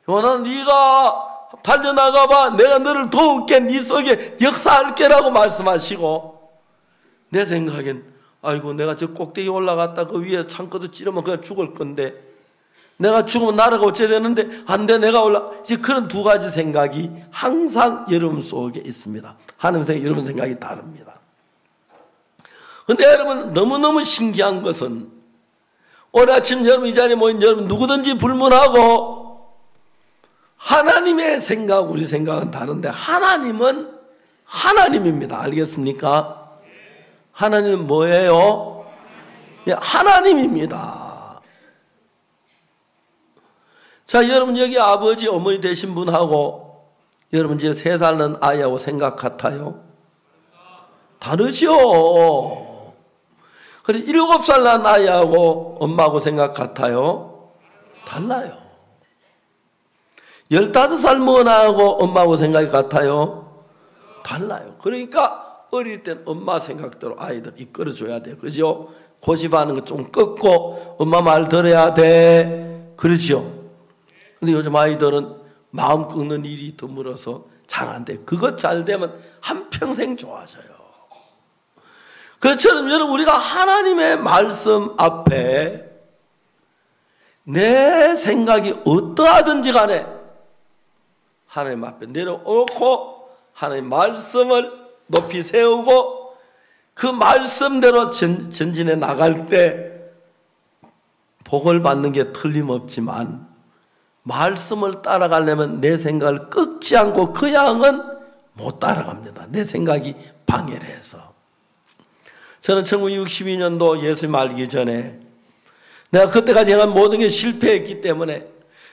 Speaker 1: 요나 네가 달려나가봐, 내가 너를 도울게, 네 속에 역사할게라고 말씀하시고, 내 생각엔 아이고 내가 저 꼭대기 올라갔다 그 위에 창고도 찌르면 그냥 죽을 건데 내가 죽으면 나라가 어째 되는데 안 돼, 내가 이제 그런 두 가지 생각이 항상 여러분 속에 있습니다. 하나님 생각, 여러분 생각이 다릅니다. 근데 여러분 너무너무 신기한 것은 오늘 아침 여러분 이 자리에 모인 여러분 누구든지 불문하고 하나님의 생각, 우리 생각은 다른데 하나님은 하나님입니다. 알겠습니까? 하나님은 뭐예요? 하나님입니다. 자, 여러분 여기 아버지, 어머니 되신 분하고 여러분 이제 3살 난 아이하고 생각 같아요? 다르죠? 그리고 7살 난 아이하고 엄마하고 생각 같아요? 달라요. 15살 먹은 아이하고 엄마하고 생각이 같아요? 달라요. 그러니까 어릴 땐 엄마 생각대로 아이들 이끌어줘야 돼. 그죠? 고집하는 거 좀 꺾고 엄마 말 들어야 돼. 그렇죠? 근데 요즘 아이들은 마음 꺾는 일이 드물어서 잘 안 돼. 그것 잘 되면 한평생 좋아져요. 그처럼 여러분 우리가 하나님의 말씀 앞에 내 생각이 어떠하든지 간에 하나님 앞에 내려놓고 하나님 말씀을 높이 세우고 그 말씀대로 전진해 나갈 때 복을 받는 게 틀림없지만 말씀을 따라가려면 내 생각을 꺾지 않고 그 양은 못 따라갑니다. 내 생각이 방해를 해서. 저는 1962년도 예수님 알기 전에 내가 그때까지 행한 모든 게 실패했기 때문에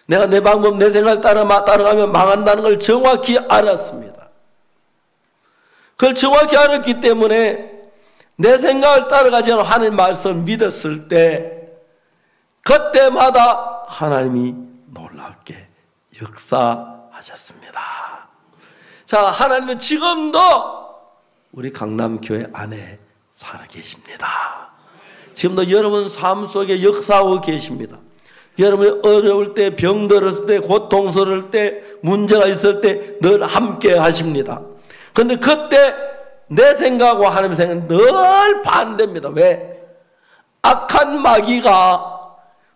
Speaker 1: 내가 내 방법, 내 생각을 따라가면 망한다는 걸 정확히 알았습니다. 그걸 정확히 알았기 때문에 내 생각을 따라가지 않고 하나님 말씀을 믿었을 때 그때마다 하나님이 놀랍게 역사하셨습니다. 자, 하나님은 지금도 우리 강남교회 안에 살아계십니다. 지금도 여러분 삶 속에 역사하고 계십니다. 여러분이 어려울 때, 병들었을 때, 고통스러울 때, 문제가 있을 때 늘 함께 하십니다. 그런데 그때 내 생각과 하나님의 생각은 늘 반대입니다. 왜? 악한 마귀가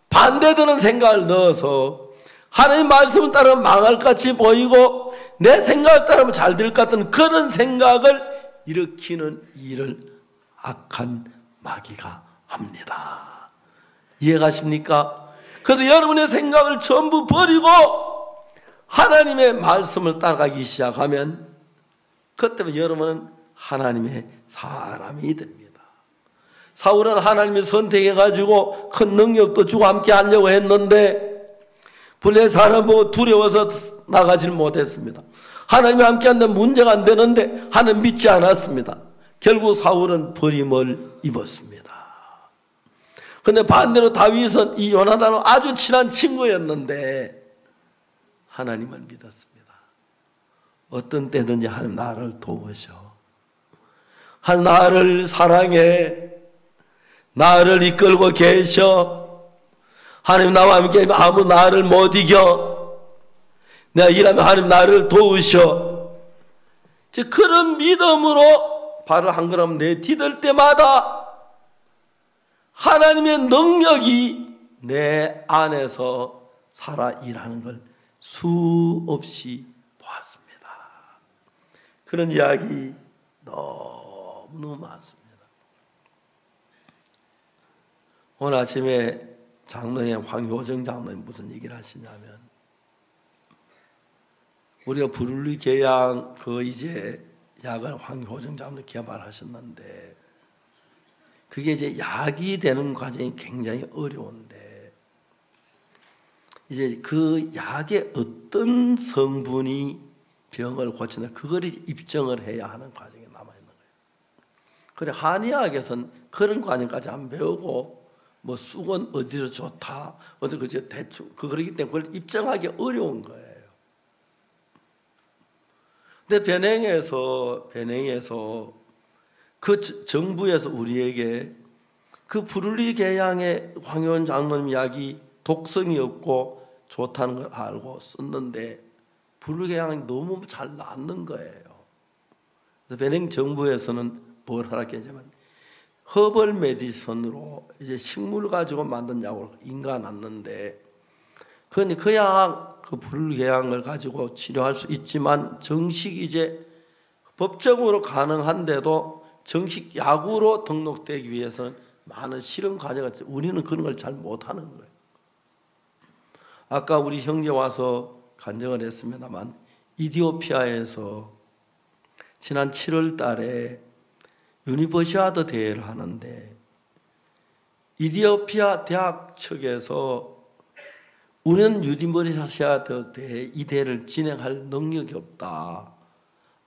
Speaker 1: 반대되는 생각을 넣어서 하나님 말씀을 따르면 망할 것 같이 보이고 내 생각을 따르면 잘 될 것 같은 그런 생각을 일으키는 일을 악한 마귀가 합니다. 이해가십니까? 그래서 여러분의 생각을 전부 버리고 하나님의 말씀을 따라가기 시작하면 그때부터 여러분은 하나님의 사람이 됩니다. 사울은 하나님이 선택해가지고 큰 능력도 주고 함께 하려고 했는데 블레 사람 보고 두려워서 나가질 못했습니다. 하나님이 함께 한다면 문제가 안 되는데 하나님 믿지 않았습니다. 결국 사울은 버림을 입었습니다. 그런데 반대로 다윗은 이 요나단은 아주 친한 친구였는데 하나님을 믿었습니다. 어떤 때든지 하나님 나를 도우셔. 하나님 나를 사랑해. 나를 이끌고 계셔. 하나님 나와 함께 아무 나를 못 이겨. 내가 일하면 하나님 나를 도우셔. 즉 그런 믿음으로 발을 한 걸음 내디딜 때마다 하나님의 능력이 내 안에서 살아 일하는 걸 수없이 보았습니다. 그런 이야기 너무 많습니다. 오늘 아침에 장로님 황효정 장로님 무슨 얘기를 하시냐면 우리가 부르리 계양 그 이제 약을 황효정 장로님 개발하셨는데 그게 이제 약이 되는 과정이 굉장히 어려운데 이제 그 약의 어떤 성분이 병을 고친다 그걸 이제 입증을 해야 하는 과정이 남아있는 거예요. 그래 한의학에서는 그런 과정까지 안 배우고 뭐 쑥은 어디서 좋다 어디 그저 대충 그러기 때문에 그걸 입증하기 어려운 거예요. 근데 변행에서 그 정부에서 우리에게 그 부르리 계양의 황효원 장로님 약이 독성이 없고 좋다는 걸 알고 썼는데 부르리 계양이 너무 잘 낫는 거예요. 그래서 변행 정부에서는 뭘 하라겠냐면 허벌 메디슨으로 이제 식물 가지고 만든 약을 인가 놨는데 그 약, 그 부르리 계양을 가지고 치료할 수 있지만 정식 이제 법적으로 가능한데도 정식 약으로 등록되기 위해서는 많은 실험 과정이 있어요. 우리는 그런 걸 잘 못하는 거예요. 아까 우리 형제 와서 간증을 했습니다만 이디오피아에서 지난 7월 달에 유니버시아드 대회를 하는데 이디오피아 대학 측에서 우리는 유니버시아드 대회 이 대회를 진행할 능력이 없다.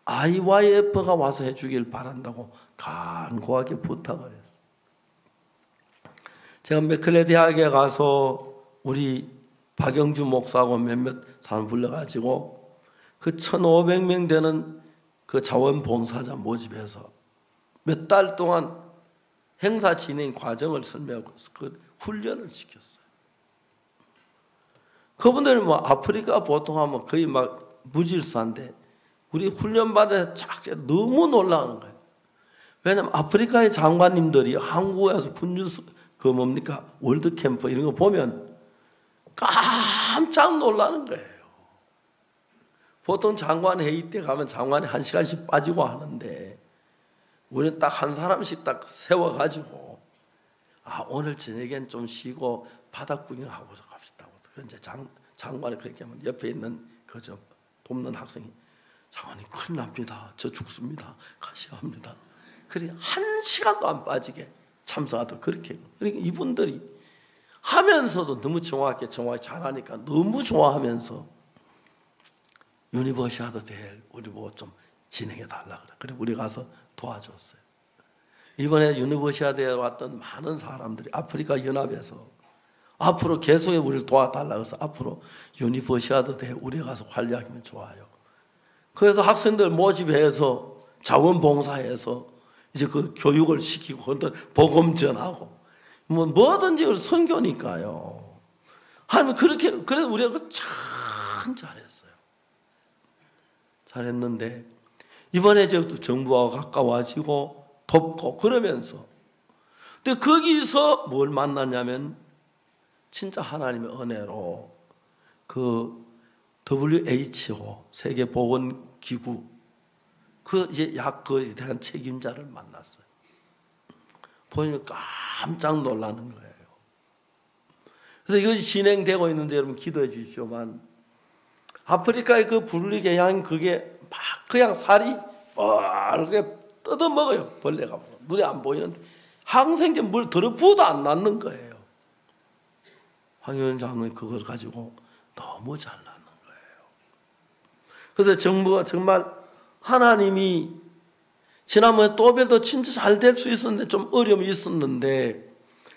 Speaker 1: IYF가 와서 해주길 바란다고 간곡하게 부탁을 했어요. 제가 맥클레 대학에 가서 우리 박영주 목사하고 몇몇 사람 불러가지고 그 1,500명 되는 그 자원봉사자 모집해서 몇 달 동안 행사 진행 과정을 설명하고 그 훈련을 시켰어요. 그분들은 뭐 아프리카 보통 하면 거의 막 무질서한데 우리 훈련받아서 너무 놀라는 거예요. 왜냐하면 아프리카의 장관님들이 한국에 와서 군주 그 뭡니까 월드캠프 이런 거 보면 깜짝 놀라는 거예요. 보통 장관 회의 때 가면 장관이 1시간씩 빠지고 하는데 우리는 딱 한 사람씩 딱 세워가지고 오늘 저녁엔 좀 쉬고 바닥 구경하고 갑시다. 그런데 장관이 그렇게 하면 옆에 있는 그저 돕는 학생이 장관님 큰일 납니다. 저 죽습니다. 가셔야 합니다. 그래 1시간도 안 빠지게 참석하도록 그렇게. 그러니까 이분들이 하면서도 너무 정확히 잘하니까 너무 좋아하면서 유니버시아드 대회를 우리 보고 좀 진행해 달라 그래. 그래 우리 가서 도와줬어요. 이번에 유니버시아드에 왔던 많은 사람들이 아프리카 연합에서 앞으로 계속 우리를 도와달라 그래서 앞으로 유니버시아드 대회 우리 가서 관리하면 좋아요. 그래서 학생들 모집해서 자원봉사해서 이제 그 교육을 시키고 복음 전하고 뭐든지 선교니까요. 하나님 그렇게 그래서 우리가 참 잘했어요. 잘했는데 이번에 이제 정부와 가까워지고 돕고 그러면서 근데 거기서 뭘 만났냐면 진짜 하나님의 은혜로 그 WHO 세계보건기구 그 이제 약에 대한 책임자를 만났어요. 보니까 깜짝 놀라는 거예요. 그래서 이것이 진행되고 있는데 여러분 기도해 주십시오만 아프리카의 그 부르리 계양 그게 막 그냥 살이 뻘게 뜯어먹어요. 벌레가 눈에 안 보이는데 항생제 물 들어부어도 안 낫는 거예요. 황효원 장로님 그걸 가지고 너무 잘 낫는 거예요. 그래서 정부가 정말 하나님이 지난번에 또벨도 진짜 잘 될 수 있었는데 좀 어려움이 있었는데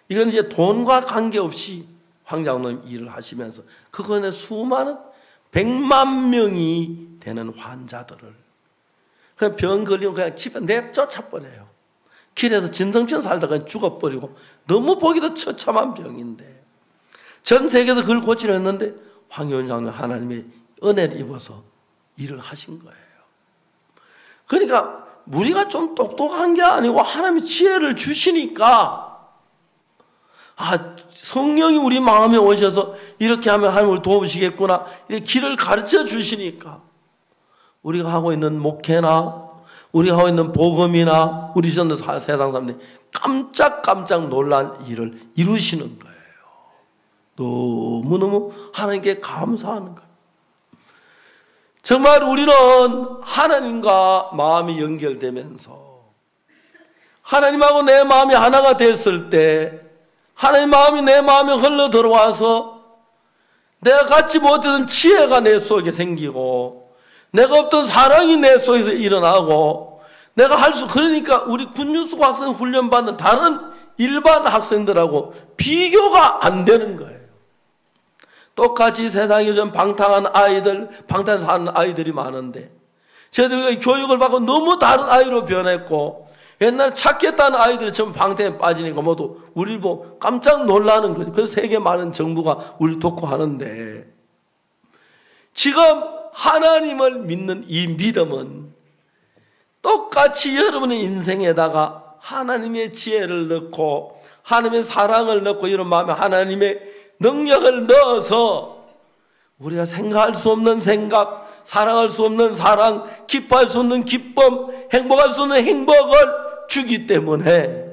Speaker 1: 이건 이제 돈과 관계없이 황장로님 일을 하시면서 그거는 수많은 100만 명이 되는 환자들을 그냥 병 걸리면 그냥 집에 내쫓아버려요. 길에서 진성처럼 살다가 그냥 죽어버리고 너무 보기도 처참한 병인데 전 세계에서 그걸 고치려 했는데 황교안 장로님 하나님의 은혜를 입어서 일을 하신 거예요. 그러니까 우리가 좀 똑똑한 게 아니고 하나님이 지혜를 주시니까 성령이 우리 마음에 오셔서 이렇게 하면 하나님을 도우시겠구나 이렇게 길을 가르쳐 주시니까 우리가 하고 있는 목회나 우리가 하고 있는 복음이나 우리 전도 세상 사람들이 깜짝 놀란 일을 이루시는 거예요. 너무너무 하나님께 감사하는 거예요. 정말 우리는 하나님과 마음이 연결되면서 하나님하고 내 마음이 하나가 됐을 때 하나님 마음이 내 마음에 흘러 들어와서 내가 갖지 못했던 지혜가 내 속에 생기고 내가 없던 사랑이 내 속에서 일어나고 내가 그러니까 우리 군유수고 학생 훈련받는 다른 일반 학생들하고 비교가 안 되는 거예요. 똑같이 세상에 요즘 방탕한 아이들, 방탕 사는 아이들이 많은데 저희들이 교육을 받고 너무 다른 아이로 변했고 옛날에 착했다는 아이들이 전부 방탕에 빠지니까 모두 우리를 보고 깜짝 놀라는 거죠. 그래서 세계 많은 정부가 우리를 돕고 하는데 지금 하나님을 믿는 이 믿음은 똑같이 여러분의 인생에다가 하나님의 지혜를 넣고 하나님의 사랑을 넣고 이런 마음에 하나님의 능력을 넣어서 우리가 생각할 수 없는 생각, 사랑할 수 없는 사랑, 기뻐할 수 없는 기쁨, 행복할 수 없는 행복을 주기 때문에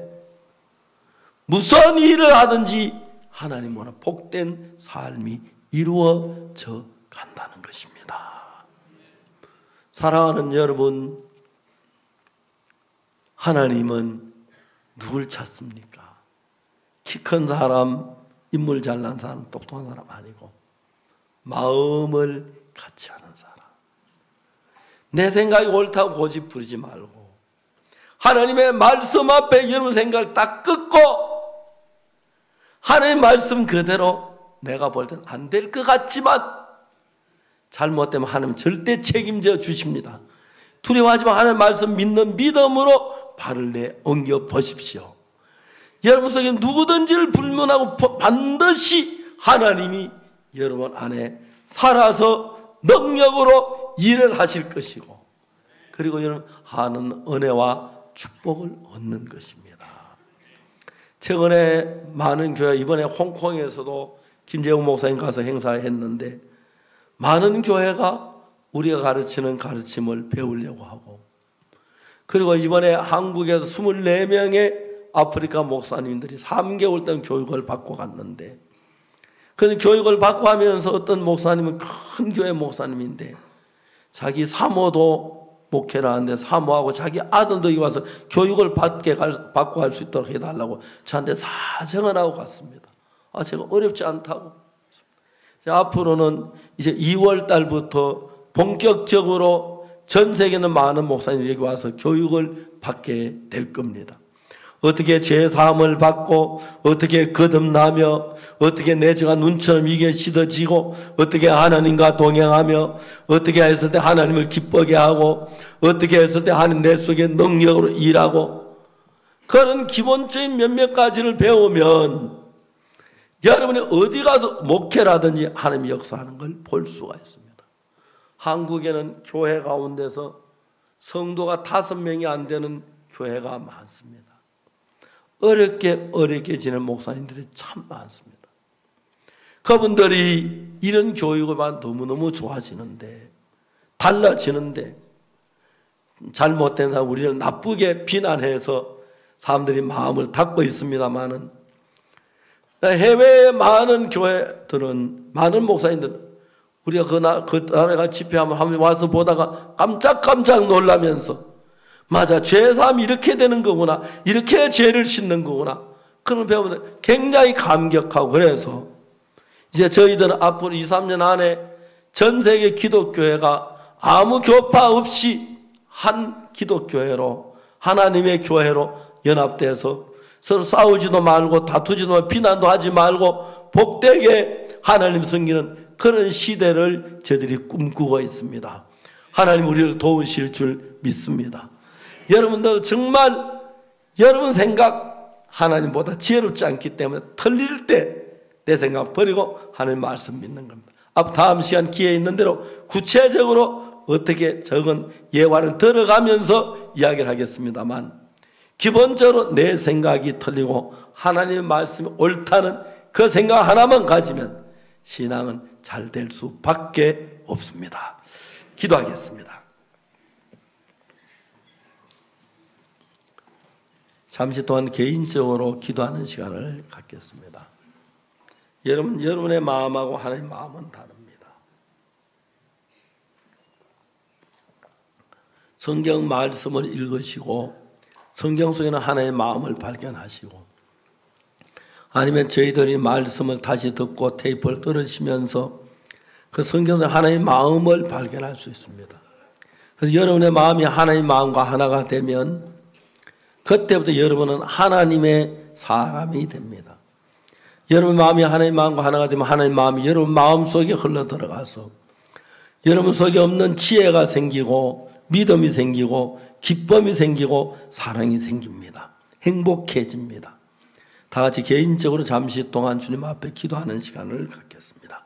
Speaker 1: 무슨 일을 하든지 하나님으로 복된 삶이 이루어져 간다는 것입니다. 사랑하는 여러분, 하나님은 누굴 찾습니까? 키 큰 사람, 인물 잘난 사람, 똑똑한 사람 아니고 마음을 같이 하는 사람. 내 생각이 옳다고 고집 부리지 말고 하나님의 말씀 앞에 여러분 생각을 딱 끊고 하나님의 말씀 그대로 내가 볼 땐 안 될 것 같지만 잘못되면 하나님 절대 책임져 주십니다. 두려워하지 마. 하나님의 말씀 믿는 믿음으로 발을 옮겨 보십시오. 여러분 속에 누구든지를 불문하고 반드시 하나님이 여러분 안에 살아서 능력으로 일을 하실 것이고 그리고 여러분 하는 은혜와 축복을 얻는 것입니다. 최근에 많은 교회, 이번에 홍콩에서도 김재웅 목사님 가서 행사했는데 많은 교회가 우리가 가르치는 가르침을 배우려고 하고 그리고 이번에 한국에서 24명의 아프리카 목사님들이 3개월 동안 교육을 받고 갔는데 그 교육을 받고 하면서 어떤 목사님은 큰 교회 목사님인데 자기 사모도 목회를 하는데 사모하고 자기 아들도 여기 와서 교육을 받고 할 수 있도록 해달라고 저한테 사정을 하고 갔습니다. 제가 어렵지 않다고. 앞으로는 이제 2월 달부터 본격적으로 전 세계에 있는 많은 목사님이 여기 와서 교육을 받게 될 겁니다. 어떻게 죄사함을 받고 어떻게 거듭나며 어떻게 내 죄가 눈처럼 이게 씻어지고 어떻게 하나님과 동행하며 어떻게 했을 때 하나님을 기쁘게 하고 어떻게 했을 때 하나님 내 속에 능력으로 일하고 그런 기본적인 몇몇 가지를 배우면 여러분이 어디 가서 목회라든지 하나님이 역사하는 걸 볼 수가 있습니다. 한국에는 교회 가운데서 성도가 5명이 안 되는 교회가 많습니다. 어렵게 지낸 목사님들이 참 많습니다. 그분들이 이런 교육을 받아 너무너무 좋아지는데 달라지는데 잘못된 사람 우리를 나쁘게 비난해서 사람들이 마음을 닫고 있습니다만은 해외의 많은 교회들은 많은 목사님들은 우리가 그 나라가 집회하면 한번 와서 보다가 깜짝 놀라면서 맞아, 죄사함이 이렇게 되는 거구나, 이렇게 죄를 씻는 거구나 그런 배우면 굉장히 감격하고 그래서 이제 저희들은 앞으로 2, 3년 안에 전 세계 기독교회가 아무 교파 없이 한 기독교회로 하나님의 교회로 연합돼서 서로 싸우지도 말고 다투지도 말고 비난도 하지 말고 복되게 하나님 섬기는 그런 시대를 저들이 꿈꾸고 있습니다. 하나님 우리를 도우실 줄 믿습니다. 여러분들도 정말 여러분 생각 하나님보다 지혜롭지 않기 때문에 틀릴 때 내 생각 버리고 하나님 말씀 믿는 겁니다. 다음 시간 기회 있는 대로 구체적으로 어떻게 적은 예화를 들어가면서 이야기를 하겠습니다만, 기본적으로 내 생각이 틀리고 하나님의 말씀이 옳다는 그 생각 하나만 가지면 신앙은 잘 될 수밖에 없습니다. 기도하겠습니다. 잠시 동안 개인적으로 기도하는 시간을 갖겠습니다. 여러분의 마음하고 하나님의 마음은 다릅니다. 성경 말씀을 읽으시고 성경 속에는 하나님의 마음을 발견하시고, 아니면 저희들이 말씀을 다시 듣고 테이프를 들으시면서 그 성경 속에 하나님의 마음을 발견할 수 있습니다. 그래서 여러분의 마음이 하나님의 마음과 하나가 되면 그때부터 여러분은 하나님의 사람이 됩니다. 여러분 마음이 하나님의 마음과 하나가 되면 하나님의 마음이 여러분 마음속에 흘러들어가서 여러분 속에 없는 지혜가 생기고 믿음이 생기고 기쁨이 생기고 사랑이 생깁니다. 행복해집니다. 다 같이 개인적으로 잠시 동안 주님 앞에 기도하는 시간을 갖겠습니다.